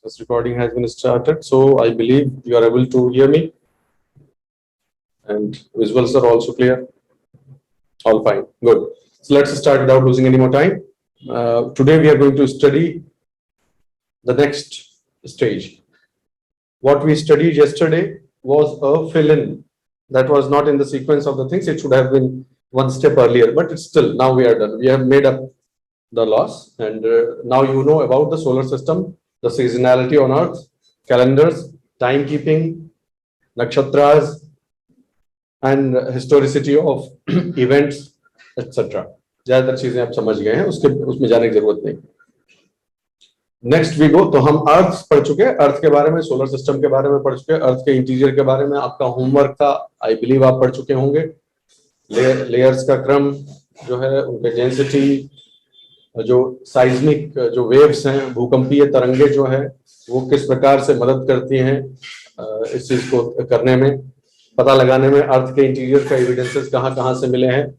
This recording has been started, so I believe you are able to hear me and visuals are also clear. All fine, good. So let's start without losing any more time. Today we are going to study the next stage. What we studied yesterday was a fill-in that was not in the sequence of the things. It should have been one step earlier, but it's still, now we are done. We have made up the loss, and now you know about the solar system, the seasonality on Earth, calendars, timekeeping, nakshatras, and historicity of events, etc. ज्यादातर चीजें आप समझ गए हैं, उसमें जाने की जरूरत नहीं. नेक्स्ट वी गो, तो हम अर्थ पढ़ चुके हैं, अर्थ के बारे में, सोलर सिस्टम के बारे में पढ़ चुके हैं, अर्थ के इंटीरियर के बारे में आपका होमवर्क था, आई बिलीव आप पढ़ चुके होंगे. लेयर्स का क्रम जो है, उनके डेंसिटी, जो साइज्मिक जो वेव्स हैं, भूकंपीय तरंगे जो है, वो किस प्रकार से मदद करती हैं इस चीज को करने में, पता लगाने में. अर्थ के इंटीरियर का एविडेंसेस कहाँ कहाँ से मिले हैं.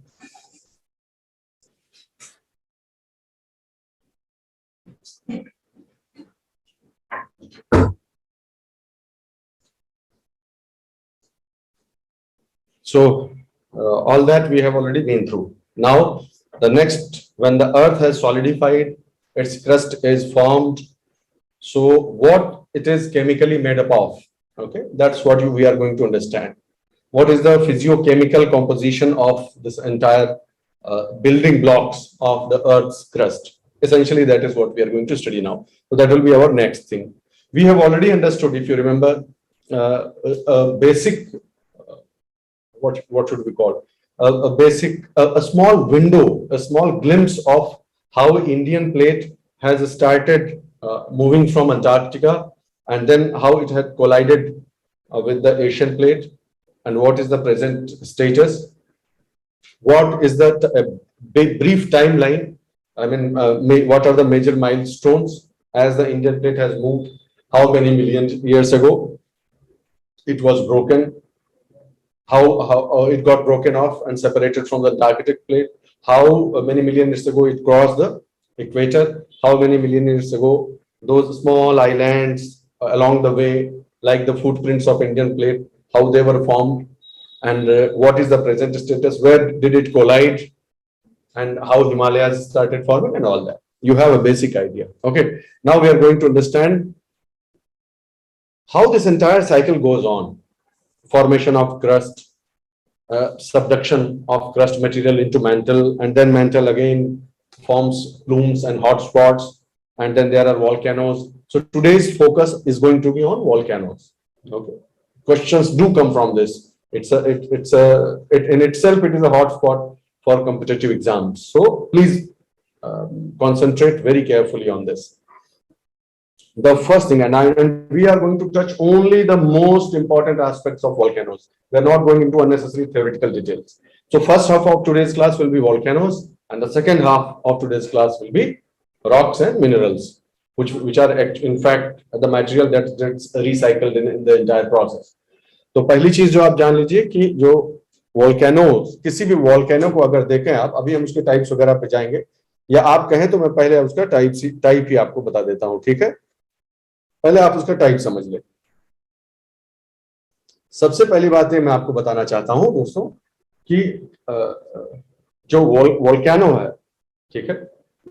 So all that we have already been through. Now the next, when the earth has solidified, its crust is formed, so what it is chemically made up of, okay, that's what we are going to understand. What is the physiochemical composition of this entire building blocks of the earth's crust? Essentially that is what we are going to study now. So that will be our next thing. We have already understood, if you remember, a basic what should we call a small window, a small glimpse of how Indian plate has started moving from Antarctica, and then how it had collided with the Asian plate, and what is the present status. What is the brief timeline? I mean, what are the major milestones as the Indian plate has moved? How many million years ago it was broken? How it got broken off and separated from the Antarctic plate, how many million years ago it crossed the equator, how many million years ago those small islands along the way, like the footprints of Indian plate, how they were formed, and what is the present status, where did it collide, and how Himalayas started forming, and all that. You have a basic idea. Okay, now we are going to understand how this entire cycle goes on. Formation of crust, subduction of crust material into mantle, and then mantle again forms plumes and hot spots, and then there are volcanoes. So today's focus is going to be on volcanoes. Okay, questions do come from this. It in itself it is a hot spot for competitive exams. So please concentrate very carefully on this. The first thing, and we are going to touch only the most important aspects of volcanoes. We are not going into unnecessary theoretical details. So first half of today's class will be volcanoes, and the second half of today's class will be rocks and minerals, which are in fact the material that's recycled in the entire process. तो पहली चीज जो आप जान लीजिए कि जो volcanoes, किसी भी वोल्केनो को अगर देखें आप, अभी हम उसके टाइप्स वगैरह पे जाएंगे, या आप कहें तो मैं पहले उसका टाइप ही आपको बता देता हूं. ठीक है, पहले आप उसका टाइप समझ लें. सबसे पहली बात ये मैं आपको बताना चाहता हूं दोस्तों कि जो वोल्केनो है, ठीक है,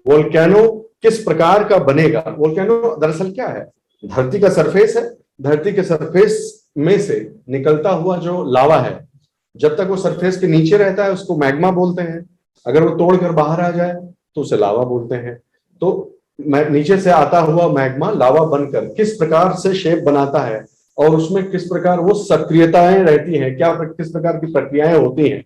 वोल्केनो किस प्रकार का बनेगा. वोल्केनो दरअसल क्या है, धरती का सरफेस है, धरती के सरफेस में से निकलता हुआ जो लावा है, जब तक वो सरफेस के नीचे रहता है उसको मैग्मा बोलते हैं. अगर वो तोड़कर बाहर आ जाए तो उसे लावा बोलते हैं. तो नीचे से आता हुआ मैग्मा लावा बनकर किस प्रकार से शेप बनाता है, और उसमें किस प्रकार वो सक्रियताएं रहती हैं, क्या किस प्रकार की प्रक्रियाएं होती हैं,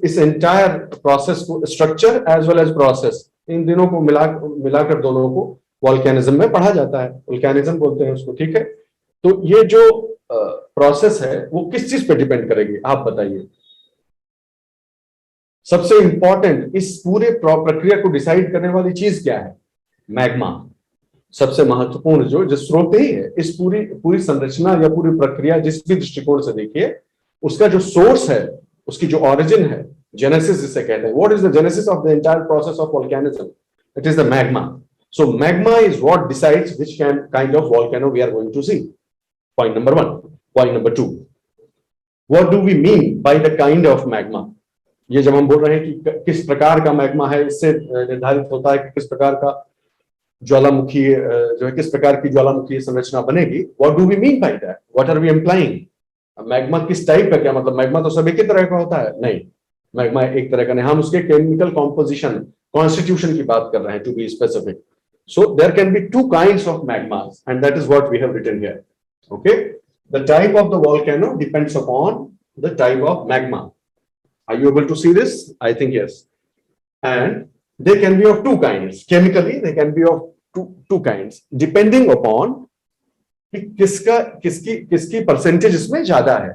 इस एंटायर प्रोसेस को, structure as well as process, इन दिनों को मिलाकर दोनों को वोल्केनिज्म में पढ़ा जाता है. वोल्केनिज्म बोलते हैं उसको. ठीक है, तो ये जो प्रोसेस है वो किस चीज पे डिपेंड करेगी, आप बताइए. सबसे इंपॉर्टेंट इस पूरे प्रक्रिया को डिसाइड करने वाली चीज क्या है, मैग्मा. सबसे महत्वपूर्ण जो स्रोत ही है इस पूरी संरचना या पूरी प्रक्रिया, जिस भी दृष्टिकोण से देखिए, उसका जो सोर्स है, उसकी जो ओरिजिन है, जेनेसिस जिसे कहते हैं. What is the genesis of the entire process of volcanism? It is the magma. So magma is what decides which kind of volcano we are going to see. Point number one. Point number two. What do we mean by the kind of magma? ये जब हम बोल रहे हैं कि किस प्रकार का मैग्मा है, इससे निर्धारित होता है कि किस प्रकार का ज्वालामुखी जो है, किस प्रकार की ज्वालामुखी संरचना बनेगी. What do we mean by that? What are we implying? Magma किस टाइप का, क्या मतलब मैग्मा तो सभी की तरह का होता है? नहीं, मैग्मा एक तरह का नहीं. हम उसके केमिकल कॉम्पोजिशन, कॉन्स्टिट्यूशन की बात कर रहे हैं, to be specific. So there can be two kinds of magmas, and that is what we have written here. Okay, the type of the volcano depends upon the type of magma. Are you able to see this? I think yes. And they can be of two kinds. Chemically, they can be of two kinds, depending upon कि किसकी percentage इसमें ज्यादा है.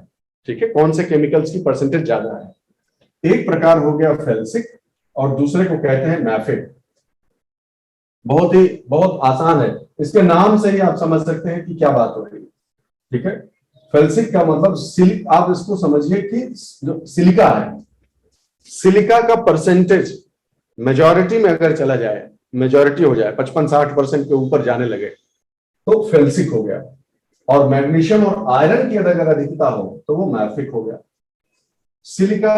ठीक है, कौन से chemicals की परसेंटेज ज्यादा है. एक प्रकार हो गया फेल्सिक और दूसरे को कहते हैं मैफिक. बहुत आसान है, इसके नाम से ही आप समझ सकते हैं कि क्या बात हो रही है. ठीक है, फेल्सिक का मतलब आप इसको समझिए कि जो सिलिका है, सिलिका का परसेंटेज मेजॉरिटी में अगर चला जाए, मेजॉरिटी हो जाए 55-60% के ऊपर जाने लगे तो फेल्सिक हो गया. और मैग्नीशियम और आयरन की अगर अधिकता हो तो वो मैफिक हो गया. सिलिका,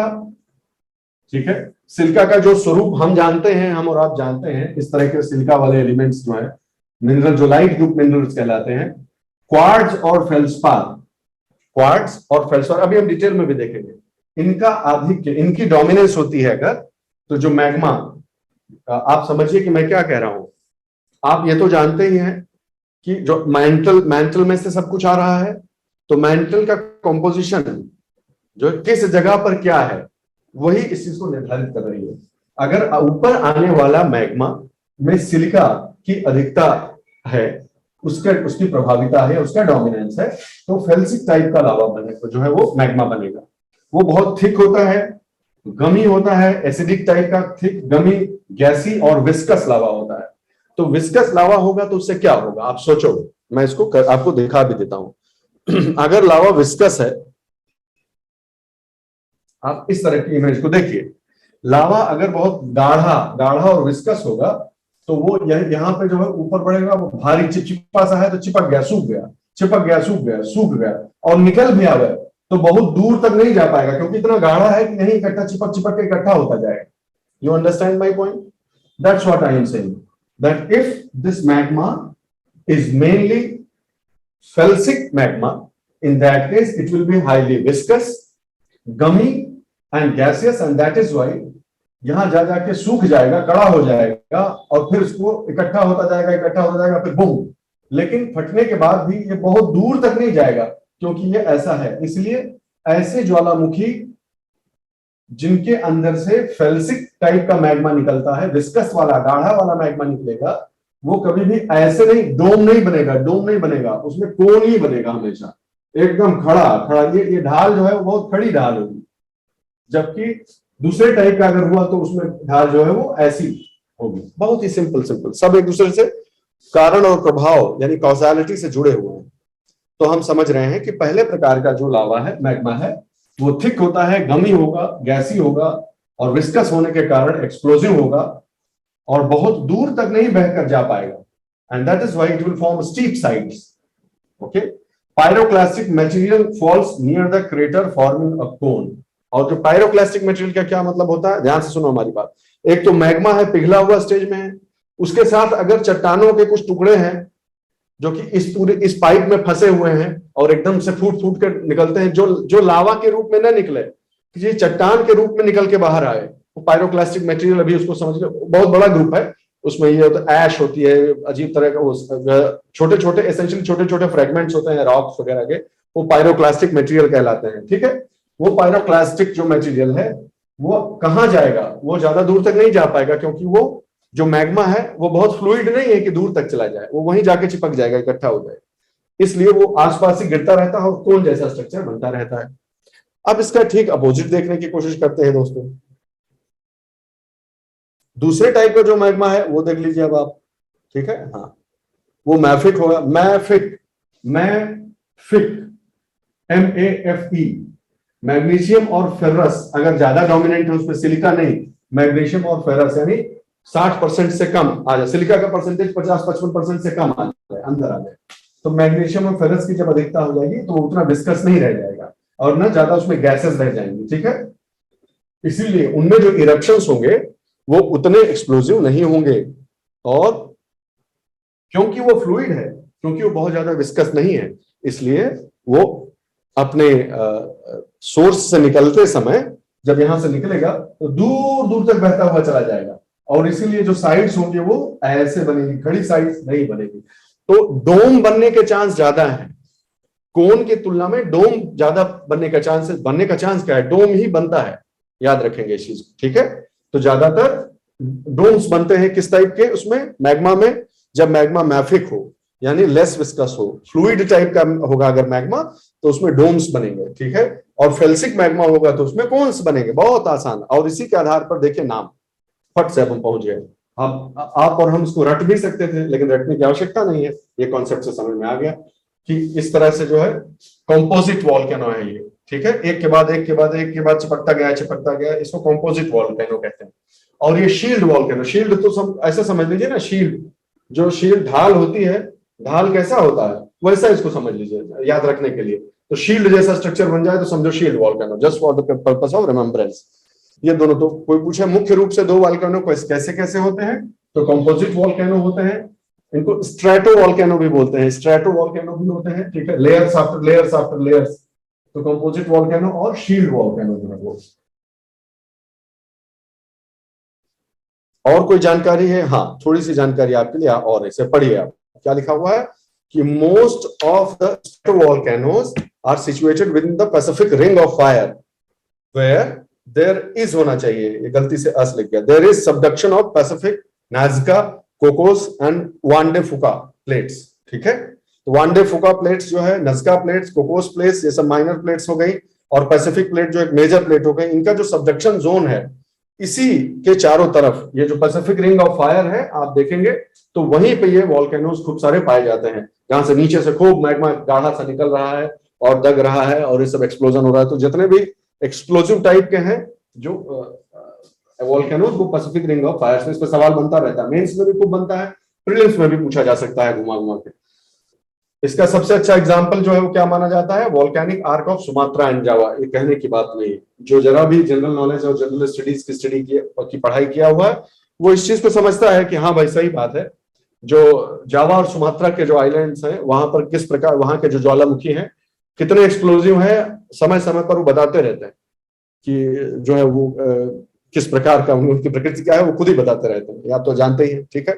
ठीक है, सिलिका का जो स्वरूप हम जानते हैं, हम और आप जानते हैं, इस तरह के सिलिका वाले एलिमेंट्स जो है मिनरल, जो लाइट ग्रुप मिनरल्स कहलाते हैं, क्वार्ट्ज और फेल्सपार. क्वार्ट्ज और फेल्सपार अभी हम डिटेल में भी देखेंगे. इनका आधिक्य, इनकी डोमिनेंस होती है अगर, तो जो मैग्मा, आप समझिए कि मैं क्या कह रहा हूं. आप ये तो जानते ही हैं कि जो मैंटल में से सब कुछ आ रहा है, तो मैंटल का कॉम्पोजिशन जो किस जगह पर क्या है, वही इस चीज को निर्धारित कर रही है. अगर ऊपर आने वाला मैग्मा में सिलिका की अधिकता है, उसकी प्रभाविता है, उसका डोमिनेंस है, तो फेल्सिक टाइप का लावा बनेगा, जो है वो मैग्मा बनेगा. वो बहुत थिक होता है, गमी होता है, एसिडिक टाइप का, थिक, गमी, गैसी और विस्कस लावा होता है. तो विस्कस लावा होगा तो उससे क्या होगा, आप सोचो. मैं इसको आपको दिखा भी देता हूं. अगर लावा विस्कस है, आप इस तरह की इमेज को देखिए. लावा अगर बहुत गाढ़ा और विस्कस होगा तो वो यहाँ पे जो है ऊपर बढ़ेगा, वो भारी चिपचिपा सा है तो चिपक गया, सूख गया, सूख गया और निकल भी आवे तो बहुत दूर तक नहीं जा पाएगा, क्योंकि इतना गाढ़ा है कि नहीं इकट्ठा चिपक के इकट्ठा होता जाएगा. You understand my point? That's what I am saying, that if this magma is mainly felsic magma, in that case it will be highly viscous, gummy and gaseous, and that is why यहां जा जाके सूख जाएगा, कड़ा हो जाएगा और फिर उसको इकट्ठा होता जाएगा फिर बूम. लेकिन फटने के बाद भी ये बहुत दूर तक नहीं जाएगा, क्योंकि ये ऐसा है. इसलिए ऐसे ज्वालामुखी जिनके अंदर से फेल्सिक टाइप का मैग्मा निकलता है, विस्कस वाला, गाढ़ा वाला मैग्मा निकलेगा, वो कभी भी ऐसे नहीं, डोम नहीं बनेगा, उसमें कोन ही बनेगा हमेशा, एकदम खड़ा. ये ढाल जो है वो बहुत खड़ी ढाल होगी. जबकि दूसरे टाइप का अगर हुआ तो उसमें ढाल जो है वो ऐसी होगी. बहुत ही सिंपल, सब एक दूसरे से कारण और प्रभाव यानी कॉजालिटी से जुड़े हुए हैं. तो हम समझ रहे हैं कि पहले प्रकार का जो लावा है, मैग्मा है, वो थिक होता है, गमी होगा, गैसी होगा और विस्कस होने के कारण एक्सप्लोसिव होगा और बहुत दूर तक नहीं बहकर जा पाएगा. And that is why it will form steep sides. Okay, pyroclastic material falls near the crater forming a cone. और जो पायरोक्लास्टिक मटेरियल का क्या मतलब होता है, ध्यान से सुनो हमारी बात. एक तो मैग्मा है, पिघला हुआ स्टेज में है, उसके साथ अगर चट्टानों के कुछ टुकड़े हैं जो कि इस पाइप में फंसे हुए हैं और एकदम से फूट कर निकलते हैं, जो लावा के रूप में न निकले, किसी चट्टान के रूप में निकल के बाहर आए, वो पायरोक्लास्टिक मटेरियल. अभी उसको समझ लो, बहुत बड़ा ग्रुप है. उसमें ये तो ऐश होती है, अजीब तरह का, छोटे छोटे फ्रेगमेंट्स होते हैं रॉक्स वगैरह के, वो पायरोक्लास्टिक मटेरियल कहलाते हैं. ठीक है, वो पायरोक्लास्टिक जो मटेरियल है वो कहां जाएगा, वो ज्यादा दूर तक नहीं जा पाएगा, क्योंकि वो जो मैग्मा है वो बहुत फ्लूइड नहीं है कि दूर तक चला जाए, वो वहीं जाके चिपक जाएगा, इकट्ठा हो जाएगा. इसलिए वो आसपास ही गिरता रहता है और कोन जैसा स्ट्रक्चर बनता रहता है. अब इसका ठीक अपोजिट देखने की कोशिश करते हैं दोस्तों. दूसरे टाइप का जो मैग्मा है वो देख लीजिए अब आप. ठीक है, हाँ, वो मैफिक होगा. मैफिक MAFE, मैग्नीशियम और फेरस अगर ज्यादा डोमिनेंट है उसमें, सिलिका नहीं, मैग्नीशियम और फेरस, यानी 60% से कम आ जाए, सिलिका का परसेंटेज 50-55% से कम आ जाए, अंदर आ जाए, तो मैग्नीशियम और फेरस की जब अधिकता हो जाएगी तो वो उतना विस्कस नहीं रह जाएगा और ना ज्यादा उसमें गैसेस रह जाएंगी, ठीक है। इसीलिए उनमें जो इरप्शंस होंगे वो उतने एक्सप्लोजिव नहीं होंगे, और क्योंकि वो फ्लूइड है, क्योंकि वो बहुत ज्यादा विस्कस नहीं है, इसलिए वो अपने सोर्स से निकलते समय जब यहां से निकलेगा तो दूर दूर तक बहता हुआ चला जाएगा, और इसीलिए जो साइड्स होंगे वो ऐसे बनेगी, खड़ी साइड्स नहीं बनेगी, तो डोम बनने के चांस ज्यादा है। कोन की तुलना में डोम ज्यादा बनने का चांस क्या है, डोम ही बनता है, याद रखेंगे इस चीज, ठीक है। तो ज्यादातर डोम्स बनते हैं किस टाइप के, उसमें मैग्मा में, जब मैग्मा मैफिक हो यानी लेस विस्कस हो, फ्लूइड टाइप का होगा अगर मैग्मा तो उसमें डोम्स बनेंगे, ठीक है। और फेल्सिक मैग्मा होगा तो उसमें कोन्स बनेंगे, बहुत आसान। और इसी के आधार पर देखिए नाम, फट से हम पहुंच गए। आप और हम इसको रट भी सकते थे, लेकिन रटने की आवश्यकता नहीं है, ये कॉन्सेप्ट से समझ में आ गया कि इस तरह से जो है कंपोजिट वॉल्केनो है ये, ठीक है। एक के बाद एक के बाद एक के बाद चिपकता गया, इसको कंपोजिट वॉल्केनो कहते हैं। और ये शील्ड वॉल्केनो, शील्ड तो सब ऐसा समझ लीजिए ना, शील्ड जो शील्ड ढाल होती है, ढाल कैसा होता है वैसा इसको समझ लीजिए याद रखने के लिए। तो शील्ड जैसा स्ट्रक्चर बन जाए तो समझो shield volcano, just for the purpose of remembrance. ये दोनों, तो कोई पूछे मुख्य रूप से दो वॉल्केनो कैसे कैसे होते हैं, तो कंपोजिट वॉल्केनो होते हैं, इनको स्ट्रेटो वॉल्केनो भी बोलते हैं, स्ट्रेटो वॉल्केनो भी होते हैं, ठीक है, layers after layers after layers. तो कंपोजिट वॉल्केनो और शील्ड वॉल्केनो जो है वो। और कोई जानकारी है? हाँ, थोड़ी सी जानकारी आपके लिए और इसे पढ़िए आप, क्या लिखा हुआ है कि most of the volcanoes are situated within the Pacific ring of fire, where there is होना चाहिए, ये गलती से अस लिख गया, there is subduction of Pacific, Nazca, Cocos and Juan de Fuca plates, ठीक है। तो वांडे फुका प्लेट्स जो है, नजका प्लेट्स, कोकोस प्लेट्स, ये सब माइनर प्लेट्स हो गई, और पैसिफिक प्लेट जो एक मेजर प्लेट हो गई, इनका जो सबडक्शन जोन है इसी के चारों तरफ, ये जो पैसिफिक रिंग ऑफ फायर है आप देखेंगे तो वहीं पे ये वॉल्केनोज खूब सारे पाए जाते हैं, जहां से नीचे से खूब मैग्मा गाढ़ा सा निकल रहा है और दग रहा है और ये सब एक्सप्लोजन हो रहा है। तो जितने भी एक्सप्लोसिव टाइप के हैं जो वॉल्केनोज, वो पैसिफिक रिंग ऑफ फायर से, इस पर सवाल बनता रहता है, मेंस में भी खूब बनता है, प्रीलिम्स में भी पूछा जा सकता है घुमा घुमा के। इसका सबसे अच्छा एग्जाम्पल जो है वो क्या माना जाता है, volcanic arc of Sumatra and Java. ये कहने की बात नहीं, जो जरा भी जनरल नॉलेज और जनरल स्टडीज की की पढ़ाई किया हुआ है वो इस चीज को समझता है कि हाँ भाई सही बात है, जो जावा और सुमात्रा के जो आइलैंड्स हैं वहां पर किस प्रकार, वहां के जो ज्वालामुखी हैं कितने एक्सप्लोजिव हैं, समय समय पर वो बताते रहते हैं कि जो है वो किस प्रकार का उनकी प्रकृति क्या है, वो खुद ही बताते रहते हैं, आप तो जानते ही हैं, ठीक है।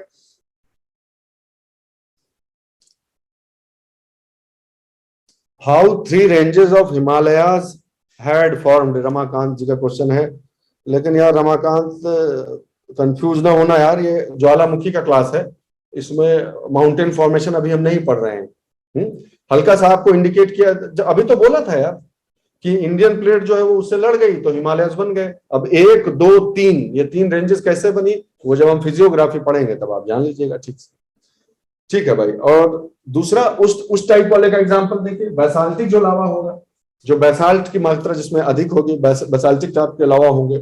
How three ranges of Himalayas had formed, Ramakant ji का क्वेश्चन है। लेकिन यार रमाकांत, कंफ्यूज ना होना यार, ये ज्वालामुखी का क्लास है, इसमें माउंटेन फॉर्मेशन अभी हम नहीं पढ़ रहे हैं। हल्का सा आपको इंडिकेट किया, अभी तो बोला था यार कि इंडियन प्लेट जो है वो उससे लड़ गई तो हिमालयस बन गए। अब एक दो तीन, ये तीन रेंजेस कैसे बनी, वो जब हम फिजियोग्राफी पढ़ेंगे तब आप जान लीजिएगा, ठीक से। ठीक है भाई। और दूसरा उस टाइप वाले का एग्जांपल देखिए, बैसाल्टिक जो लावा होगा, जो बैसाल्ट की मात्रा जिसमें अधिक होगी, बैसाल्टिक टाइप के लावा होंगे,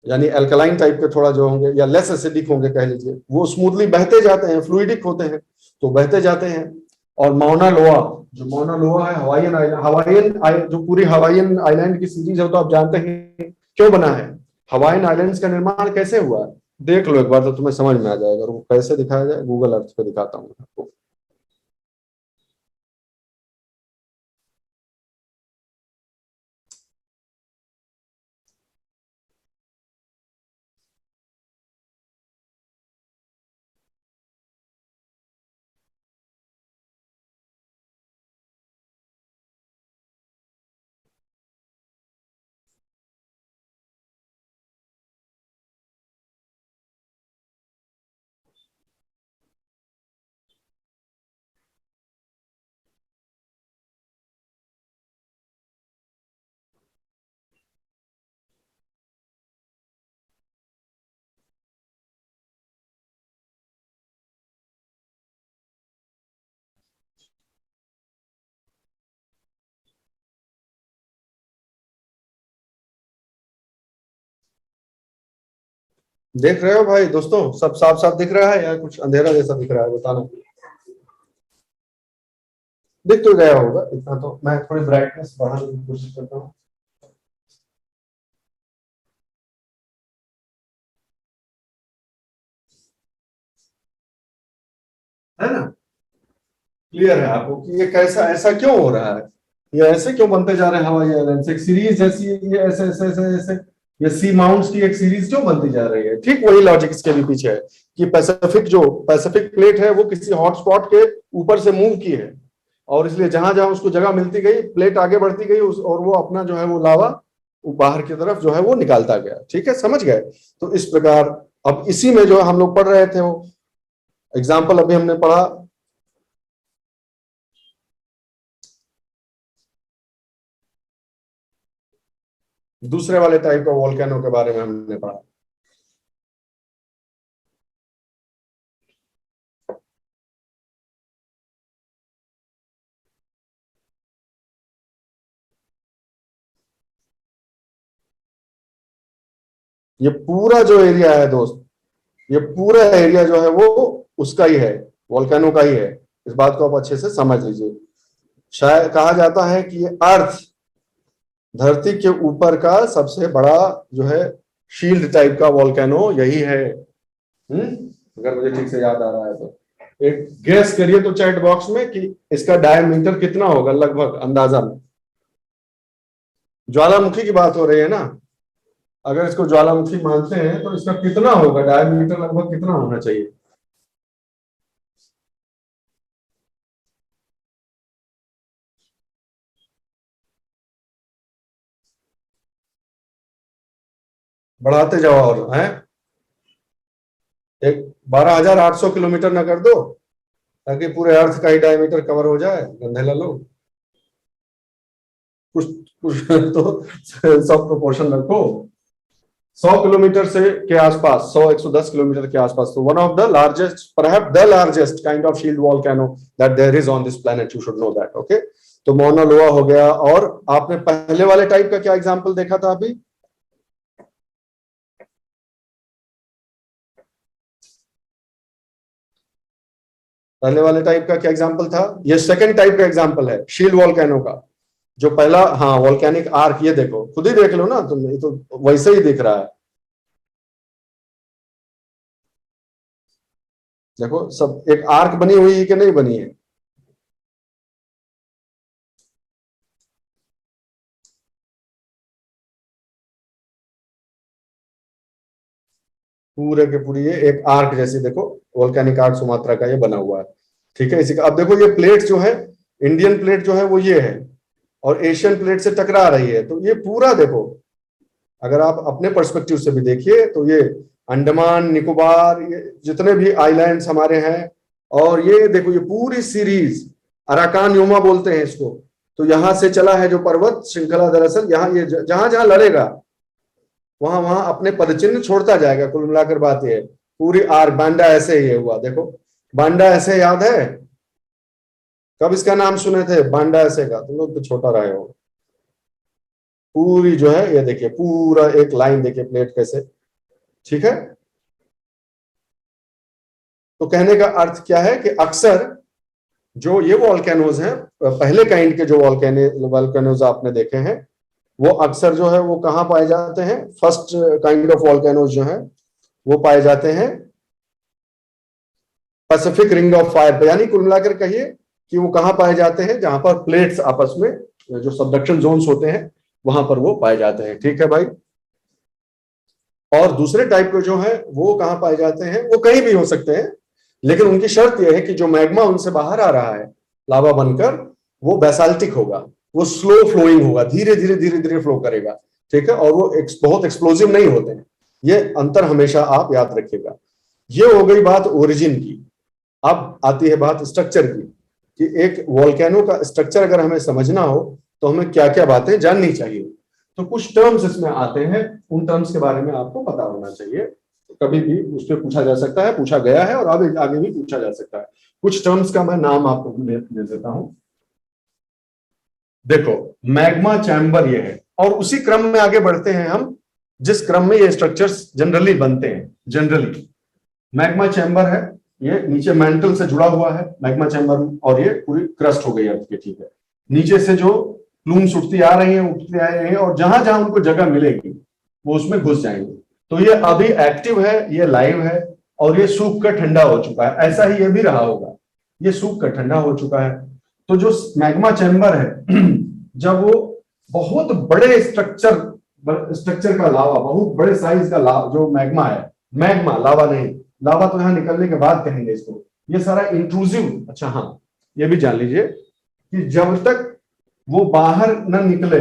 यानी अल्कलाइन टाइप के थोड़ा जो होंगे या लेस एसिडिक होंगे कह लीजिए, वो स्मूथली बहते जाते हैं, फ्लूइडिक होते हैं तो बहते जाते हैं। और माउना लोआ, जो माउना लोआ है हवाईयन आइलैंड, जो पूरी हवाईयन आइलैंड की सीरीज है तो आप जानते हैं क्यों बना है, हवाईयन आइलैंड्स का निर्माण कैसे हुआ, देख लो एक बार तो तुम्हें समझ में आ जाएगा। वो कैसे दिखाया जाए, गूगल अर्थ पे दिखाता हूँ आपको। देख रहे हो भाई दोस्तों, सब साफ साफ दिख रहा है या कुछ अंधेरा जैसा दिख रहा है, बताना। दिख तो गया होगा इतना तो। मैं थोड़ी ब्राइटनेस बढ़ाने की कोशिश करता हूँ। है ना, क्लियर है आपको कि ये कैसा, ऐसा क्यों हो रहा है, ये ऐसे क्यों बनते जा रहे हैं हवाई एयरलाइंस, एक सीरीज ऐसी ये ऐसे ऐसे ऐसे ऐसे, ये सी माउंट्स की एक सीरीज क्यों बनती जा रही है। ठीक वही लॉजिक इसके भी पीछे है कि पैसिफिक, जो पैसिफिक प्लेट है वो किसी हॉटस्पॉट के ऊपर से मूव की है, और इसलिए जहां जहां उसको जगह मिलती गई प्लेट आगे बढ़ती गई और वो अपना जो है वो लावा वो बाहर की तरफ जो है वो निकालता गया। ठीक है, समझ गए। तो इस प्रकार अब इसी में जो हम लोग पढ़ रहे थे वो एग्जाम्पल अभी हमने पढ़ा, दूसरे वाले टाइप का वोल्केनो के बारे में हमने पढ़ा। ये पूरा जो एरिया है दोस्त, ये पूरा एरिया जो है वो उसका ही है, वोल्केनो का ही है। इस बात को आप अच्छे से समझ लीजिए। शायद कहा जाता है कि ये अर्थ, धरती के ऊपर का सबसे बड़ा जो है शील्ड टाइप का वोल्केनो यही है। अगर मुझे ठीक से याद आ रहा है तो एक गेस करिए तो चैट बॉक्स में कि इसका डायमीटर कितना होगा लगभग अंदाजा में। ज्वालामुखी की बात हो रही है ना, अगर इसको ज्वालामुखी मानते हैं तो इसका कितना होगा डायमीटर, लगभग कितना होना चाहिए। बढ़ाते जाओ और हैं, एक 12,800 किलोमीटर ना कर दो, ताकि पूरे अर्थ का ही डायमीटर कवर हो जाए गंधेला लोग। कुछ कुछ तो सब प्रोपोर्शन रखो। 100 किलोमीटर से के आसपास, 100-110 किलोमीटर के आसपास, तो one of the largest, perhaps the largest kind of shield volcano that there is on this planet, you should know that. Okay, तो मोना लोआ हो गया। और आपने पहले वाले टाइप का क्या एग्जांपल देखा था अभी, पहले वाले टाइप का क्या एग्जांपल था, ये सेकंड टाइप का एग्जांपल है शील्ड वोल्केनो का। जो पहला, हाँ, वोल्केनिक आर्क, ये देखो खुद ही देख लो ना तुम, ये तो वैसे ही दिख रहा है। देखो सब एक आर्क बनी हुई है कि नहीं बनी है। पूरे के पूरी ये एक आर्क जैसी, देखो वोल्केनिक आर्क सुमात्रा का ये बना हुआ है। ठीक है, इसी का अब देखो ये प्लेट जो है, इंडियन प्लेट जो है वो ये है, और एशियन प्लेट से टकरा रही है। तो ये पूरा देखो, अगर आप अपने पर्सपेक्टिव से भी देखिए तो ये अंडमान निकोबार, ये जितने भी आइलैंड्स हमारे हैं, और ये देखो ये पूरी सीरीज, अराकान योमा बोलते हैं इसको। तो यहां से चला है जो पर्वत श्रृंखला, दरअसल यहाँ ये जहां जहां लड़ेगा वहां वहां अपने पदचिन्ह छोड़ता जाएगा। कुल मिलाकर बात ये है, पूरी आर बांडा ऐसे ही हुआ, देखो बांडा ऐसे, याद है कब इसका नाम सुने थे बांडा ऐसे का, तुम लोग तो छोटा रहे हो। पूरी जो है ये देखिए, पूरा एक लाइन देखिए प्लेट कैसे। ठीक है, तो कहने का अर्थ क्या है कि अक्सर जो ये वॉल्केनोज हैं, पहले काइंड के जो वॉल्केनोज आपने देखे हैं, वो अक्सर जो है वो कहाँ पाए जाते हैं, फर्स्ट काइंड ऑफ वॉल्केनोज जो है वो पाए जाते हैं पैसिफिक रिंग ऑफ फायर पे। यानी कुल मिलाकर कहिए कि वो कहाँ पाए जाते हैं, जहां पर प्लेट्स आपस में जो सबडक्शन जोन्स होते हैं वहां पर वो पाए जाते हैं। ठीक है भाई। और दूसरे टाइप के जो है वो कहाँ पाए जाते हैं, वो कहीं भी हो सकते हैं, लेकिन उनकी शर्त यह है कि जो मैग्मा उनसे बाहर आ रहा है लावा बनकर, वो बेसाल्टिक होगा, वो स्लो फ्लोइंग होगा, धीरे धीरे धीरे धीरे फ्लो करेगा। ठीक है, और वो बहुत एक्सप्लोजिव नहीं होते हैं। ये अंतर हमेशा आप याद रखिएगा। ये हो गई बात ओरिजिन की। अब आती है बात स्ट्रक्चर की, कि एक वॉल्केनो का स्ट्रक्चर अगर हमें समझना हो तो हमें क्या क्या बातें जाननी चाहिए। तो कुछ टर्म्स इसमें आते हैं, उन टर्म्स के बारे में आपको पता होना चाहिए। कभी भी उस पर पूछा जा सकता है, पूछा गया है, और आगे आगे भी पूछा जा सकता है। कुछ टर्म्स का मैं नाम आपको दे देता हूं। देखो मैग्मा चैम्बर ये है, और उसी क्रम में आगे बढ़ते हैं हम। जिस क्रम में ये स्ट्रक्चर्स जनरली बनते हैं। जनरली मैग्मा चैम्बर है, ये नीचे मेंटल से जुड़ा हुआ है मैग्मा चैम्बर, और ये पूरी क्रस्ट हो गई अर्थ की, ठीक है। नीचे से जो प्लूम्स उठती आ रही हैं, उठती आ रही हैं, और जहां जहां उनको जगह मिलेगी वो उसमें घुस जाएंगे। तो ये अभी एक्टिव है, ये लाइव है, और ये सूख कर ठंडा हो चुका है। ऐसा ही ये भी रहा होगा, ये सूख कर ठंडा हो चुका है। तो जो मैग्मा चैम्बर है जब वो बहुत बड़े स्ट्रक्चर का लावा, बहुत बड़े साइज का लावा जो मैग्मा है, मैग्मा लावा नहीं, लावा तो यहां निकलने के बाद कहेंगे इसको, ये सारा इंट्रूसिव। अच्छा हाँ, ये भी जान लीजिए कि जब तक वो बाहर न निकले,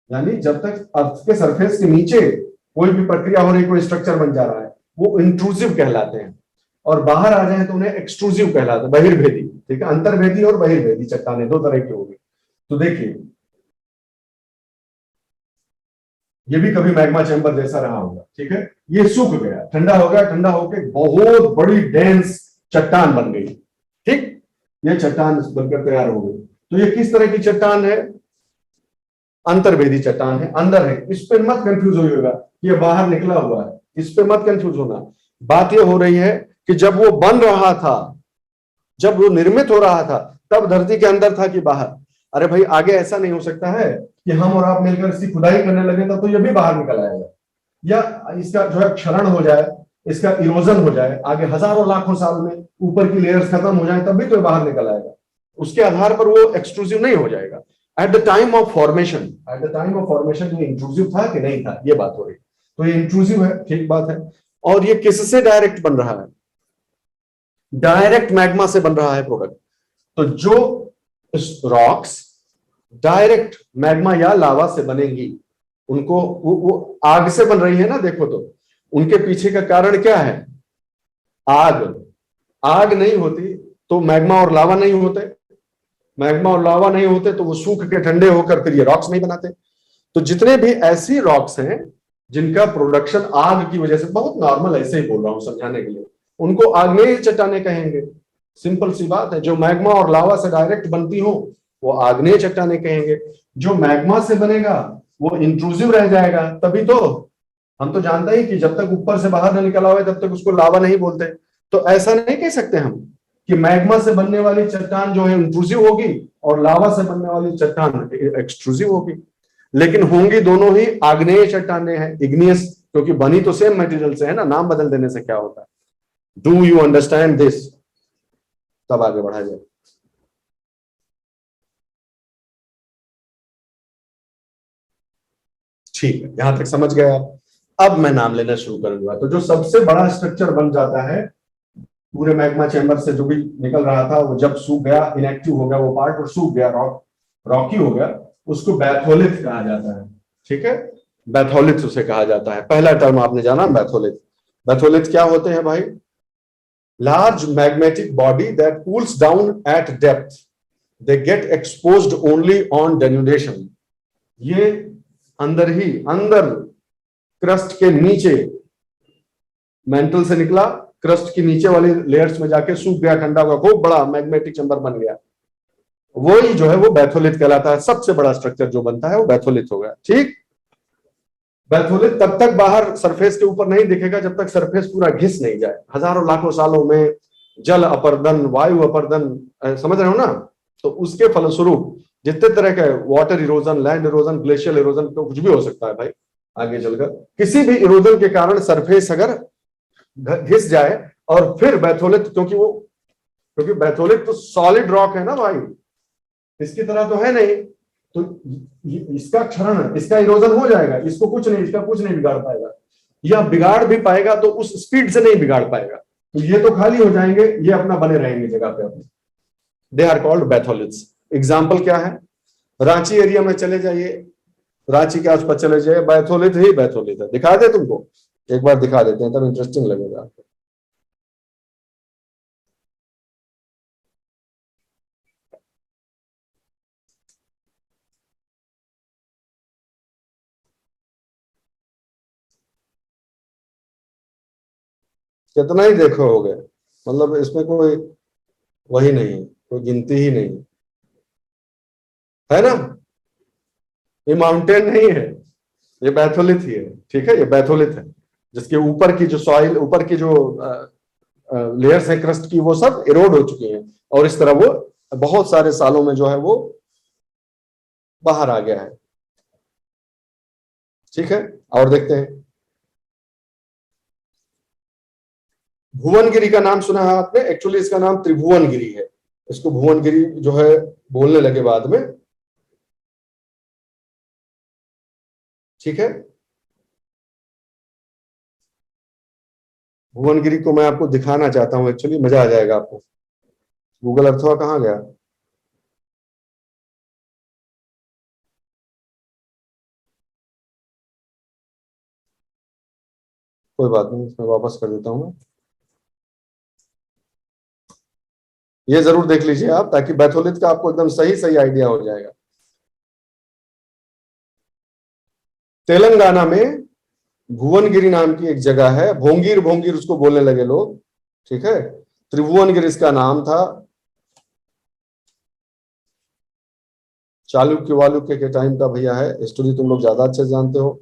यानी जब तक अर्थ के सरफेस के नीचे कोई भी प्रक्रिया हो रही, कोई स्ट्रक्चर बन जा रहा है, वो इंट्रूसिव कहलाते हैं, और बाहर आ जाए तो उन्हें एक्सट्रूसिव कहलाते हैं, बहिर्भेदी। ठीक है, अंतर्भेदी और बहिर्भेदी चट्टानें दो तरह की होगी। तो देखिए ये भी कभी मैग्मा चैम्बर जैसा रहा होगा, ठीक है। ये सूख गया, ठंडा हो गया, ठंडा होकर बहुत बड़ी डेंस चट्टान बन गई, ठीक। ये चट्टान बनकर तैयार हो गई। तो ये किस तरह की चट्टान है? अंतर्वेदी चट्टान है, अंदर है। इस पे मत कंफ्यूज होइएगा, ये बाहर निकला हुआ है, इस पे मत कंफ्यूज होना। बात ये हो रही है कि जब वो बन रहा था, जब वो निर्मित हो रहा था, तब धरती के अंदर था कि बाहर? अरे भाई, आगे ऐसा नहीं हो सकता है कि हम और आप मिलकर इसकी खुदाई करने लगे तब तो ये भी बाहर निकल आएगा, या इसका जो है क्षरण हो जाए, इसका इरोजन हो जाए, आगे हजारों लाखों साल में ऊपर की लेयर्स खत्म हो जाए तब भी तो बाहर निकल आएगा। उसके आधार पर वो एक्सक्लूसिव नहीं हो जाएगा। At the time of formation, at the time of formation ये इंट्रूसिव था कि नहीं था, ये बात हो रही। तो ये इंट्रूसिव है, ठीक बात है। और ये किससे डायरेक्ट बन रहा है? डायरेक्ट मैग्मा से बन रहा है प्रोडक्ट। तो जो रॉक्स डायरेक्ट मैग्मा या लावा से बनेंगी, उनको वो आग से बन रही है ना, देखो तो उनके पीछे का कारण क्या है? आग। आग नहीं होती तो मैग्मा और लावा नहीं होते, मैग्मा और लावा नहीं होते तो वो सूख के ठंडे होकर फिर ये रॉक्स नहीं बनाते। तो जितने भी ऐसी रॉक्स हैं जिनका प्रोडक्शन आग की वजह से, बहुत नॉर्मल ऐसे ही बोल रहा हूं समझाने के लिए, उनको आग्नेय चट्टानें कहेंगे। सिंपल सी बात है। जो मैग्मा और लावा से डायरेक्ट बनती हो वो आग्नेय चट्टानें कहेंगे। जो मैग्मा से बनेगा वो इंट्रूसिव रह जाएगा। तभी तो हम तो जानते ही कि जब तक ऊपर से बाहर न निकला हुआ तब तक उसको लावा नहीं बोलते। तो ऐसा नहीं कह सकते हम कि मैग्मा से बनने वाली चट्टान जो है इंट्रूसिव होगी और लावा से बनने वाली चट्टान एक्सट्रूसिव होगी। लेकिन होंगी दोनों ही आग्नेय चट्टानें हैं, इग्नियस, क्योंकि बनी तो सेम मटेरियल से है ना, नाम बदल देने से क्या होता है। Do you understand this? तब आगे बढ़ा जाए। ठीक है, यहां तक समझ गए आप? अब मैं नाम लेना शुरू करूंगा। तो जो सबसे बड़ा स्ट्रक्चर बन जाता है पूरे मैग्मा चैम्बर से, जो भी निकल रहा था, वो जब सूख गया, इनएक्टिव हो गया वो पार्ट और सूख गया, रॉकी हो गया, उसको बैथोलिथ कहा जाता है। ठीक है, बैथोलिथ उसे कहा जाता है। पहला टर्म आपने जाना, बैथोलिथ। बैथोलिथ क्या होते हैं भाई? Large magnetic body that cools down eight depth, they get exposed only on denudation. ये अंदर ही, अंदर क्रस्ट के नीचे, मेंटल से निकला, क्रस्ट की नीचे वाली लेयर्स में जाके सूख गया, ठंडा हुआ, खूब बड़ा मैग्नेटिक चैम्बर बन गया। वही जो है वो बैथोलिथ कहलाता है। सबसे बड़ा स्ट्रक्चर जो बनता है वो बैथोलिथ हो गया। ठीक, बैथोलिथ तब तक बाहर सरफेस के ऊपर नहीं दिखेगा जब तक सरफेस पूरा घिस नहीं जाए। हजारों लाखों सालों में जल अपर्दन, वायु अपर्दन, समझ रहे हो ना? तो उसके फलस्वरूप जितने तरह के water erosion, land erosion, glacial erosion, तो कुछ भी हो सकता है भाई आगे चलकर। किसी भी इरोजन के कारण सरफेस अगर घिस जाए और फिर बैथोलिथ, क्योंकि बैथोलिथ तो सॉलिड रॉक है ना भाई, इसकी तरह तो है नहीं, तो इसका क्षरण, इसका इरोजन हो जाएगा, इसको कुछ नहीं, इसका कुछ नहीं बिगाड़ पाएगा, या बिगाड़ भी पाएगा तो उस स्पीड से नहीं बिगाड़ पाएगा। तो ये तो खाली हो जाएंगे, ये अपना बने रहेंगे जगह पे अपने। They are called batholiths. Example क्या है? रांची एरिया में चले जाइए, रांची के आसपास चले जाइए, बैथोलिथ ही बैथोलिथ है। दिखा दे तुमको, एक बार दिखा देते हैं, तब इंटरेस्टिंग लगेगा आपको। कितना ही देखो हो गए, मतलब इसमें कोई वही नहीं, कोई गिनती ही नहीं है ना। ये माउंटेन नहीं है, ये बैथोलिथ ही है, ठीक है, ये बैथोलिथ है, जिसके ऊपर की जो सॉइल, ऊपर की जो लेयर्स है क्रस्ट की, वो सब इरोड हो चुकी हैं, और इस तरह वो बहुत सारे सालों में जो है वो बाहर आ गया है। ठीक है, और देखते हैं, भुवनगिरी का नाम सुना है आपने? एक्चुअली इसका नाम त्रिभुवनगिरी है, इसको भुवनगिरी जो है बोलने लगे बाद में। ठीक है, भुवनगिरी को मैं आपको दिखाना चाहता हूं, एक्चुअली मजा आ जाएगा आपको। गूगल अर्थवा कहाँ गया? कोई बात नहीं, इसमें वापस कर देता हूं मैं। ये जरूर देख लीजिए आप, ताकि बैथोलिथ का आपको एकदम सही सही आइडिया हो जाएगा। तेलंगाना में भुवनगिरी नाम की एक जगह है, भोंगीर भोंगीर उसको बोलने लगे लोग। ठीक है, त्रिभुवनगिरी इसका नाम था। चालुक्य वालुक्य के टाइम का भैया है, हिस्ट्री तुम लोग ज्यादा अच्छे से जानते हो।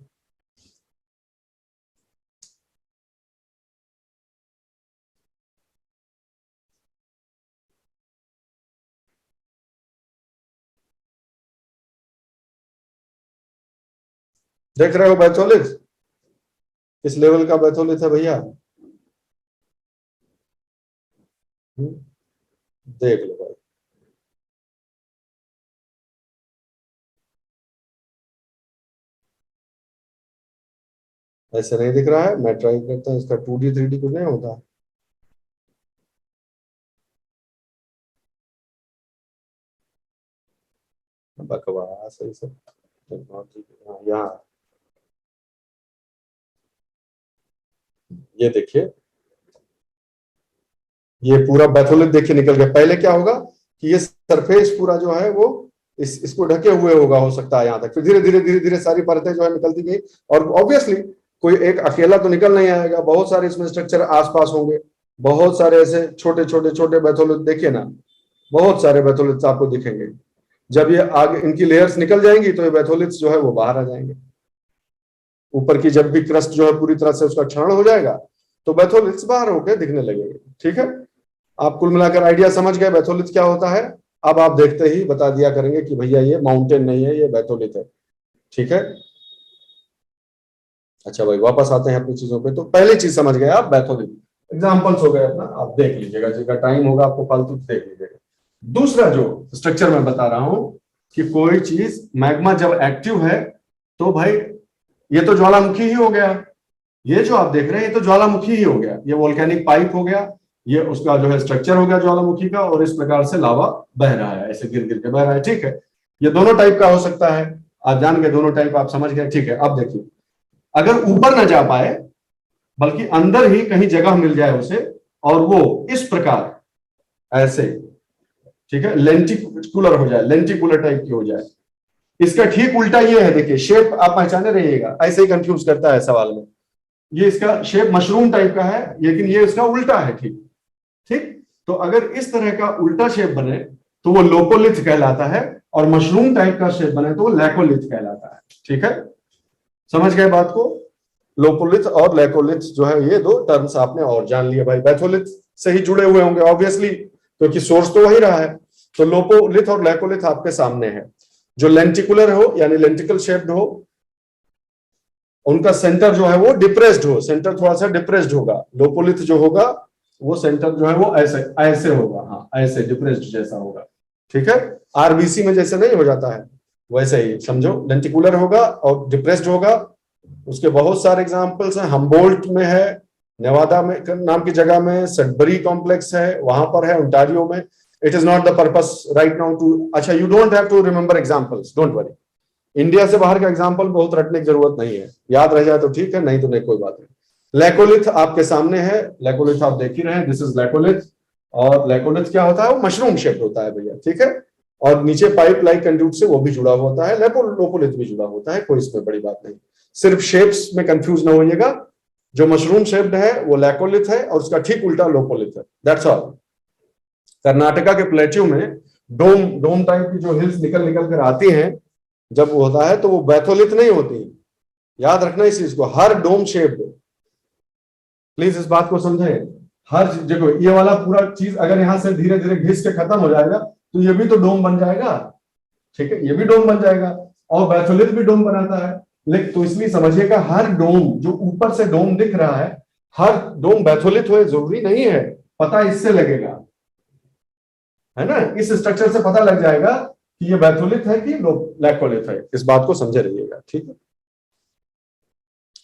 देख रहे हो बैथोलिथ, किस लेवल का बैथोलिथ है भैया? हम्म, देख लो भाई। ऐसे नहीं दिख रहा है, मैं ट्राई करता हूँ, इसका 2D 3D कुछ नहीं होता। बकवास है ये सब। टेक्नोलॉजी, हाँ, यहाँ ये देखिए, ये पूरा बैथोलिथ देखिए निकल गया। पहले क्या होगा कि ये सरफेस पूरा जो है वो इसको ढके हुए होगा, हो सकता है यहाँ तक, फिर धीरे धीरे धीरे धीरे सारी परतें जो है निकलती गई। और ऑब्वियसली कोई एक अकेला तो निकल नहीं आएगा, बहुत सारे इसमें स्ट्रक्चर आसपास होंगे, बहुत सारे ऐसे छोटे छोटे छोटे बैथोलिथ देखिए ना, बहुत सारे बैथोलिथ आपको दिखेंगे। जब ये आगे इनकी लेयर्स निकल जाएंगी तो ये बैथोलिथ जो है वो बाहर आ जाएंगे। ऊपर की जब भी क्रस्ट जो है पूरी तरह से उसका क्षरण हो जाएगा, तो बैथोलिथ्स बाहर होकर दिखने लगेंगे। ठीक है, आप कुल मिलाकर आइडिया समझ गए बैथोलिथ क्या होता है। अब आप देखते ही बता दिया करेंगे कि भैया ये माउंटेन नहीं है, ये बैथोलिथ है। ठीक है, अच्छा भाई वापस आते हैं अपनी चीजों पे। तो पहली चीज समझ गए आप, बैथोलिथ एग्जाम्पल्स हो गए अपना, आप देख लीजिएगा, जिसका टाइम होगा आपको फालतू देख लीजिएगा। दूसरा जो स्ट्रक्चर मैं बता रहा हूं कि कोई चीज मैग्मा जब एक्टिव है, तो भाई ये तो ज्वालामुखी ही हो गया, ये जो आप देख रहे हैं ये तो ज्वालामुखी ही हो गया, ये वोल्केनिक पाइप हो गया, ये उसका जो है स्ट्रक्चर हो गया ज्वालामुखी का, और इस प्रकार से लावा बह रहा है, ऐसे गिर गिर के बह रहा है। ठीक है, ये दोनों टाइप का हो सकता है, आप जान के दोनों टाइप आप समझ गए। ठीक है, अब देखिए, अगर ऊपर ना जा पाए बल्कि अंदर ही कहीं जगह मिल जाए उसे, और वो इस प्रकार ऐसे, ठीक है, लेंटिकुलर हो जाए, लेंटिकुलर टाइप की हो जाए, इसका ठीक उल्टा ये है, देखिए शेप आप पहचाने रहिएगा, ऐसे ही कंफ्यूज करता है सवाल में। ये इसका शेप मशरूम टाइप का है, लेकिन ये इसका उल्टा है। ठीक, ठीक, तो अगर इस तरह का उल्टा शेप बने तो वो लोकोलिथ कहलाता है, और मशरूम टाइप का शेप बने तो वो लैकोलिथ कहलाता है। ठीक है, समझ गए बात को? लोकोलिथ और लैकोलिथ जो है, ये दो टर्म्स आपने और जान लिए भाई, बैथोलिथ से ही जुड़े हुए होंगे ऑब्वियसली, क्योंकि सोर्स तो वही रहा है। तो लोपोलिथ और लैकोलिथ आपके सामने है। जो लेंटिकुलर हो यानी लेंटिकल शेप्ड हो, उनका सेंटर जो है वो डिप्रेस्ड हो, सेंटर थोड़ा सा डिप्रेस्ड होगा। लोपोलिथ जो होगा वो सेंटर जो है वो ऐसे ऐसे होगा, हाँ ऐसे डिप्रेस्ड जैसा होगा। ठीक है, आरबीसी में जैसे नहीं हो जाता है, वैसे ही समझो, लेंटिकुलर होगा और डिप्रेस्ड होगा। उसके बहुत सारे एग्जांपल्स हैं, हम्बोल्ट में है, नेवादा में नाम की जगह में, सडबरी कॉम्प्लेक्स है वहां पर है, ओंटारियो में। It is not the purpose right now to, अच्छा you don't have to remember examples, don't worry. India से बाहर का एग्जाम्पल बहुत रटने की जरूरत नहीं है, याद रह जाए तो ठीक है, नहीं तो नहीं, कोई बात नहीं। लैकोलिथ आपके सामने है, लैकोलिथ आप देख ही रहे हैं, दिस इज लैकोलिथ। और लैकोलिथ क्या होता है? वो मशरूम शेप होता है भैया, ठीक है, और नीचे पाइप लाइक कंड्यूट से वो भी जुड़ा हुआ होता है, लोपोलिथ भी जुड़ा होता है, कोई इसमें बड़ी बात नहीं। सिर्फ शेप्स में कंफ्यूज ना होइएगा, जो मशरूम शेप्ड है वो लैकोलिथ है, और उसका ठीक उल्टा लोपोलिथ है, दैट्स ऑल। कर्नाटका के प्लेट्यू में डोम डोम टाइप की जो हिल्स निकल निकल कर आती हैं, जब वो होता है तो वो बैथोलिथ नहीं होती, याद रखना इस चीज को, हर डोम शेप, प्लीज इस बात को समझें। हर देखो ये वाला पूरा चीज अगर यहां से धीरे धीरे घिस के खत्म हो जाएगा तो ये भी तो डोम बन जाएगा, ठीक है, ये भी डोम बन जाएगा, और बैथोलिथ भी डोम बनाता है। लेकिन तो इसलिए समझिएगा हर डोम जो ऊपर से डोम दिख रहा है, हर डोम बैथोलिथ हो जरूरी नहीं है, पता इससे लगेगा, है ना, इस स्ट्रक्चर से पता लग जाएगा कि ये बैथोलिथ है कि लैकोलिथ है। इस बात को समझे रहिएगा, ठीक है,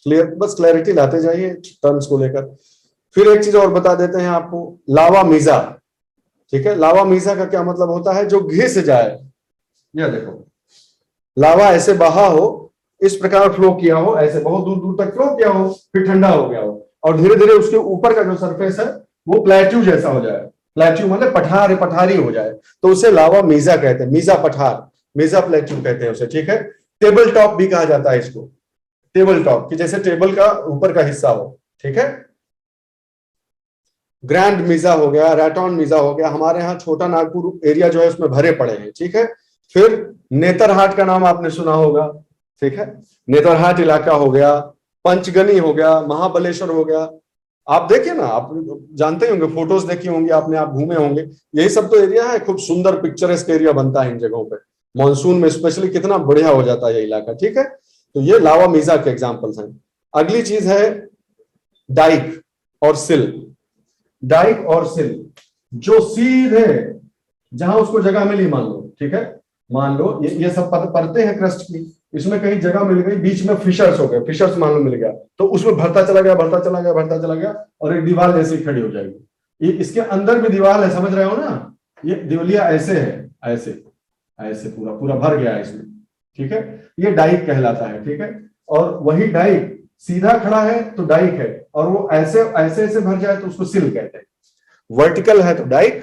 क्लियर, बस क्लैरिटी लाते जाइए टर्म्स को लेकर। फिर एक चीज और बता देते हैं आपको, लावा मीजा, ठीक है, लावा मीजा का क्या मतलब होता है, जो घिस जाए। यह देखो लावा ऐसे बहा हो, इस प्रकार फ्लो किया हो, ऐसे बहुत दूर दूर तक फ्लो किया हो, फिर ठंडा हो गया हो, और धीरे धीरे उसके ऊपर का जो सरफेस है वो प्लेट्यू जैसा हो जाए, प्लेट्यू मतलब पठार पठारी हो जाए, तो उसे लावा मीजा कहते हैं, मीजा पठार, मीजा प्लेट्यू कहते हैं उसे, ठीक है। टेबल टॉप भी कहा जाता है इसको, टेबल टॉप की जैसे टेबल का ऊपर का हिस्सा हो, ठीक है। ग्रैंड मीजा हो गया, रैटॉन मीजा हो गया, हमारे यहाँ छोटा नागपुर एरिया जो है उसमें भरे पड़े हैं, ठीक है। फिर नेतरहाट का नाम आपने सुना होगा, ठीक है, नेतरहाट इलाका हो गया, पंचगनी हो गया, महाबलेश्वर हो गया, आप देखिए ना, आप जानते होंगे, फोटोज देखी होंगी आपने, आप घूमे होंगे, यही सब तो एरिया है, खूब सुंदर पिक्चरेस्क एरिया बनता है इन जगहों पे, मानसून में स्पेशली कितना बढ़िया हो जाता है ये इलाका, ठीक है। तो ये लावा मीजा के एग्जाम्पल्स हैं। अगली चीज है डाइक और सिल, डाइक और सिल जो सीधे जहां उसको जगह मिली, मान लो, ठीक है, मान लो ये सब परतें हैं क्रस्ट की, इसमें कहीं जगह मिल गई, बीच में फिशर्स हो गए, फिशर्स मान लो मिल गया, तो उसमें भरता चला गया, भरता चला गया, भरता चला गया, और एक दीवार जैसी खड़ी हो जाएगी। ये इसके अंदर भी दीवार है, समझ रहे हो ना, ये दिवलिया ऐसे है, ऐसे ऐसे पूरा पूरा भर गया है इसमें, ठीक है, ये डाइक कहलाता है, ठीक है। और वही डाइक सीधा खड़ा है तो डाइक है, और वो ऐसे ऐसे ऐसे भर जाए तो उसको सिल कहते हैं। वर्टिकल है तो डाइक,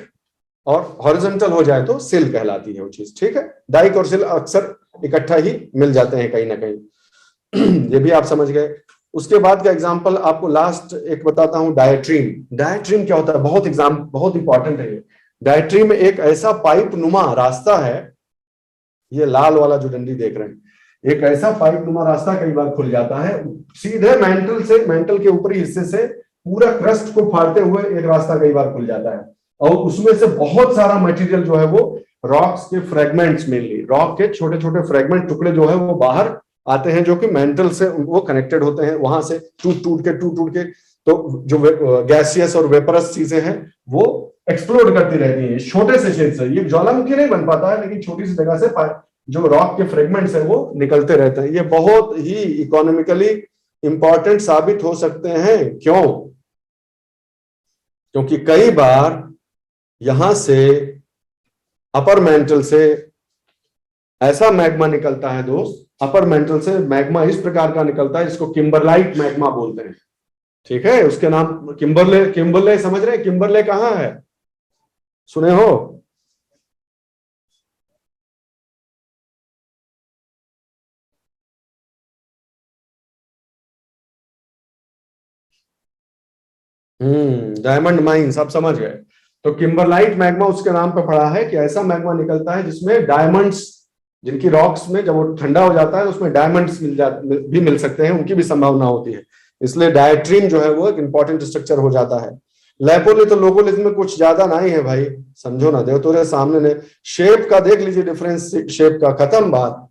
और हॉरिजॉन्टल हो जाए तो सिल कहलाती है वो चीज, ठीक है। डाइक और सिल अक्सर इकट्ठा ही मिल जाते हैं कहीं ना कहीं ये भी आप समझ गए। उसके बाद का एग्जांपल आपको लास्ट एक बताता हूं, डायट्रीम। डायट्रीम क्या होता है, बहुत इंपॉर्टेंट है ये। डायट्रीम एक ऐसा पाइप नुमा रास्ता है, ये लाल वाला जो डंडी देख रहे हैं, एक ऐसा पाइप नुमा रास्ता कई बार खुल जाता है, सीधे मेंटल से, मेंटल के ऊपरी हिस्से से पूरा क्रस्ट को फाड़ते हुए एक रास्ता कई बार खुल जाता है, और उसमें से बहुत सारा मटेरियल जो है वो रॉक्स के फ्रेगमेंट्स, मेनली रॉक के छोटे छोटे फ्रेगमेंट टुकड़े जो है वो बाहर आते हैं, जो कि मेंटल से वो कनेक्टेड होते हैं, वहां से टूट टूट के तो जो गैसियस और वेपरस चीजें हैं वो एक्सप्लोड करती रहती हैं छोटे से छेद से। ये ज्वालामुखी नहीं बन पाता है, लेकिन छोटी सी जगह से जो रॉक के फ्रेगमेंट्स हैं वो निकलते रहते हैं। ये बहुत ही इकोनॉमिकली इंपॉर्टेंट साबित हो सकते हैं, क्यों? क्योंकि कई बार यहां से अपर मेंटल से ऐसा मैग्मा निकलता है दोस्त, अपर मेंटल से मैग्मा इस प्रकार का निकलता है, इसको किम्बरलाइट मैग्मा बोलते हैं, ठीक है। उसके नाम किम्बरले, किम्बरले समझ रहे हैं, किम्बरले कहां है, सुने हो? डायमंड माइंस, आप समझ गए। तो किम्बरलाइट मैग्मा उसके नाम पे पड़ा है कि ऐसा मैग्मा निकलता है जिसमें डायमंड्स, जिनकी रॉक्स में जब वो ठंडा हो जाता है उसमें डायमंड्स भी मिल सकते हैं, उनकी भी संभावना होती है, इसलिए डायट्रीम जो है वो एक इंपॉर्टेंट स्ट्रक्चर हो जाता है। लैपोलिथ और लोगोलिथ में कुछ ज्यादा नहीं है भाई, समझो ना, देखो तेरे सामने ने शेप का देख लीजिए, डिफरेंस शेप का, खत्म बात।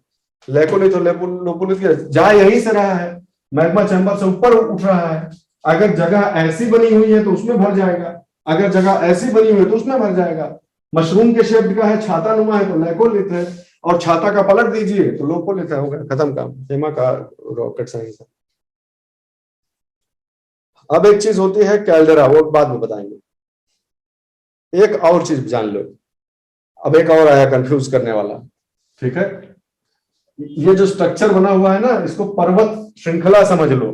लैकोलिथ और लोपोलिथ जा यहीं से रहा है, मैग्मा चैम्बर से ऊपर उठ रहा है, अगर जगह ऐसी बनी हुई है तो उसमें भर जाएगा, अगर जगह ऐसी बनी हुई है तो उसमें भर जाएगा। मशरूम के शेप का है, छाता नुमा है तो लैकोलिथ है, और छाता का पलट दीजिए तो लोपोलिथ है, हो गया, खत्म काम, हेमा का रॉकेट साइंस है। अब एक चीज होती है कैल्डेरा, वो बाद में बताएंगे। एक और चीज जान लो, अब एक और आया कंफ्यूज करने वाला, ठीक है। ये जो स्ट्रक्चर बना हुआ है ना, इसको पर्वत श्रृंखला समझ लो,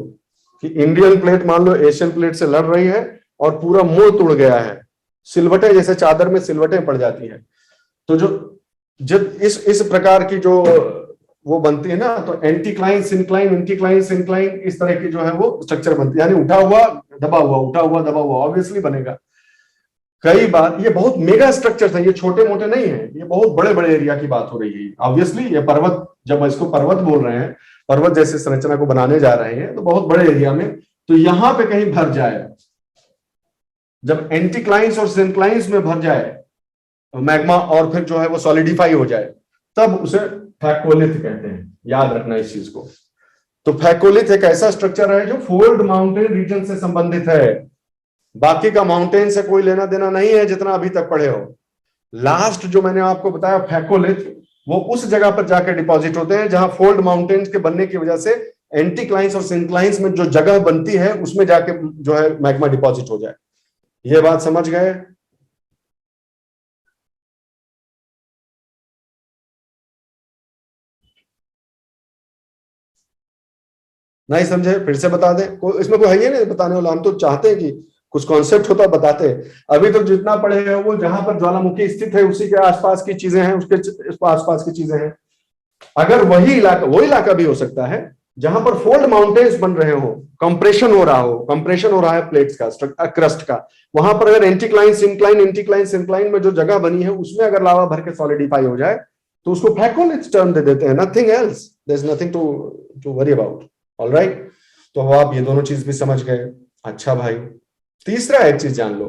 कि इंडियन प्लेट मान लो एशियन प्लेट से लड़ रही है और पूरा मुड़ तुड़ गया है, सिलवटें जैसे चादर में सिलवटें पड़ जाती है, तो जो जब इस प्रकार की जो वो बनती है ना, तो एंटीक्लाइन सिंक्लाइन, एंटीक्लाइन सिंक्लाइन, इस तरह की जो है वो स्ट्रक्चर बनती है, यानी उठा हुआ दबा हुआ, उठा हुआ दबा हुआ, ऑब्वियसली बनेगा। कई बार ये बहुत मेगा स्ट्रक्चर है, ये छोटे मोटे नहीं है, ये बहुत बड़े बड़े एरिया की बात हो रही है। ऑब्वियसली ये पर्वत, जब इसको पर्वत बोल रहे हैं पर्वत जैसी संरचना को बनाने जा रहे हैं, तो बहुत बड़े एरिया में, तो यहां पे कहीं भर जाए, जब एंटीक्लाइंस और सिंक्लाइंस में भर जाए मैग्मा और फिर जो है वो सॉलिडिफाई हो जाए, तब उसे फैकोलिथ कहते हैं। याद रखना इस चीज को। तो फैकोलिथ एक ऐसा स्ट्रक्चर है जो फोल्ड माउंटेन रीजन से संबंधित है, बाकी का माउंटेन से कोई लेना देना नहीं है जितना अभी तक पढ़े हो। लास्ट जो मैंने आपको बताया फैकोलिथ, वो उस जगह पर जाकर डिपॉजिट होते हैं जहां फोल्ड माउंटेन्स के बनने की वजह से एंटीक्लाइंस और सिंक्लाइंस में जो जगह बनती है उसमें जाके जो है मैग्मा डिपॉजिट हो जाए। ये बात समझ गए? नहीं समझे? फिर से बता दें, इसमें कोई है ही नहीं बताने वाला। हम तो चाहते हैं कि कुछ कॉन्सेप्ट होता बताते हैं। अभी तो जितना पढ़े हैं वो जहां पर ज्वालामुखी स्थित है उसी के आसपास की चीजें हैं, उसके आसपास की चीजें हैं। अगर वही इलाका भी हो सकता है जहां पर फोल्ड माउंटेन्स बन रहे हो, कंप्रेशन हो रहा है प्लेट्स का, क्रस्ट का, वहां पर अगर एंटीक्लाइन में जो जगह बनी है उसमें अगर लावा भर के सॉलिडिफाई हो जाए तो उसको फैकोलिथ टर्म दे देते हैं, nothing else, there is nothing to worry about. Alright, तो आप ये दोनों चीज भी समझ गए। अच्छा भाई, तीसरा एक चीज जान लो,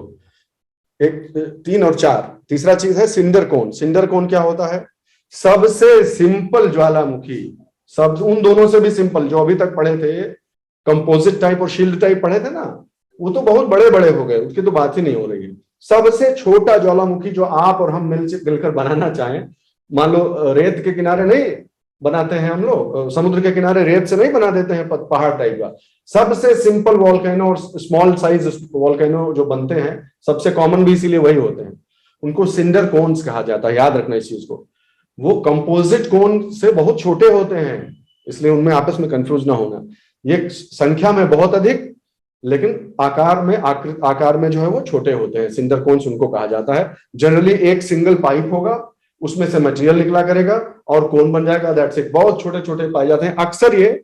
एक 3 और 4, तीसरा चीज है सिंडर कोन। सिंडर कोन क्या होता है? सबसे सिंपल ज्वालामुखी, सब उन दोनों से भी सिंपल जो अभी तक पढ़े थे, कंपोजिट टाइप और शील्ड टाइप पढ़े थे ना, वो तो बहुत बड़े बड़े हो गए, उसकी तो बात ही नहीं हो रही है। सबसे छोटा ज्वालामुखी जो आप और हम मिलकर बनाना चाहें, मान लो रेत के किनारे नहीं बनाते हैं हम लोग, समुद्र के किनारे रेत से नहीं बना देते हैं पहाड़ टाइप का, सबसे सिंपल वॉल्केनो और स्मॉल साइज वॉल्केनो जो बनते हैं, सबसे कॉमन भी इसीलिए वही होते हैं, उनको सिंडर कोन्स कहा जाता है। याद रखना इस चीज को। वो कंपोजिट कोन से बहुत छोटे होते हैं, इसलिए उनमें आपस में कंफ्यूज ना होना। ये संख्या में बहुत अधिक, लेकिन आकार में जो है वो छोटे होते हैं, सिंडर कोन्स उनको कहा जाता है। जनरली एक सिंगल पाइप होगा, उसमें से मटेरियल निकला करेगा और कोन बन जाएगा, दैट्स इट। बहुत छोटे छोटे पाए जाते हैं, अक्सर ये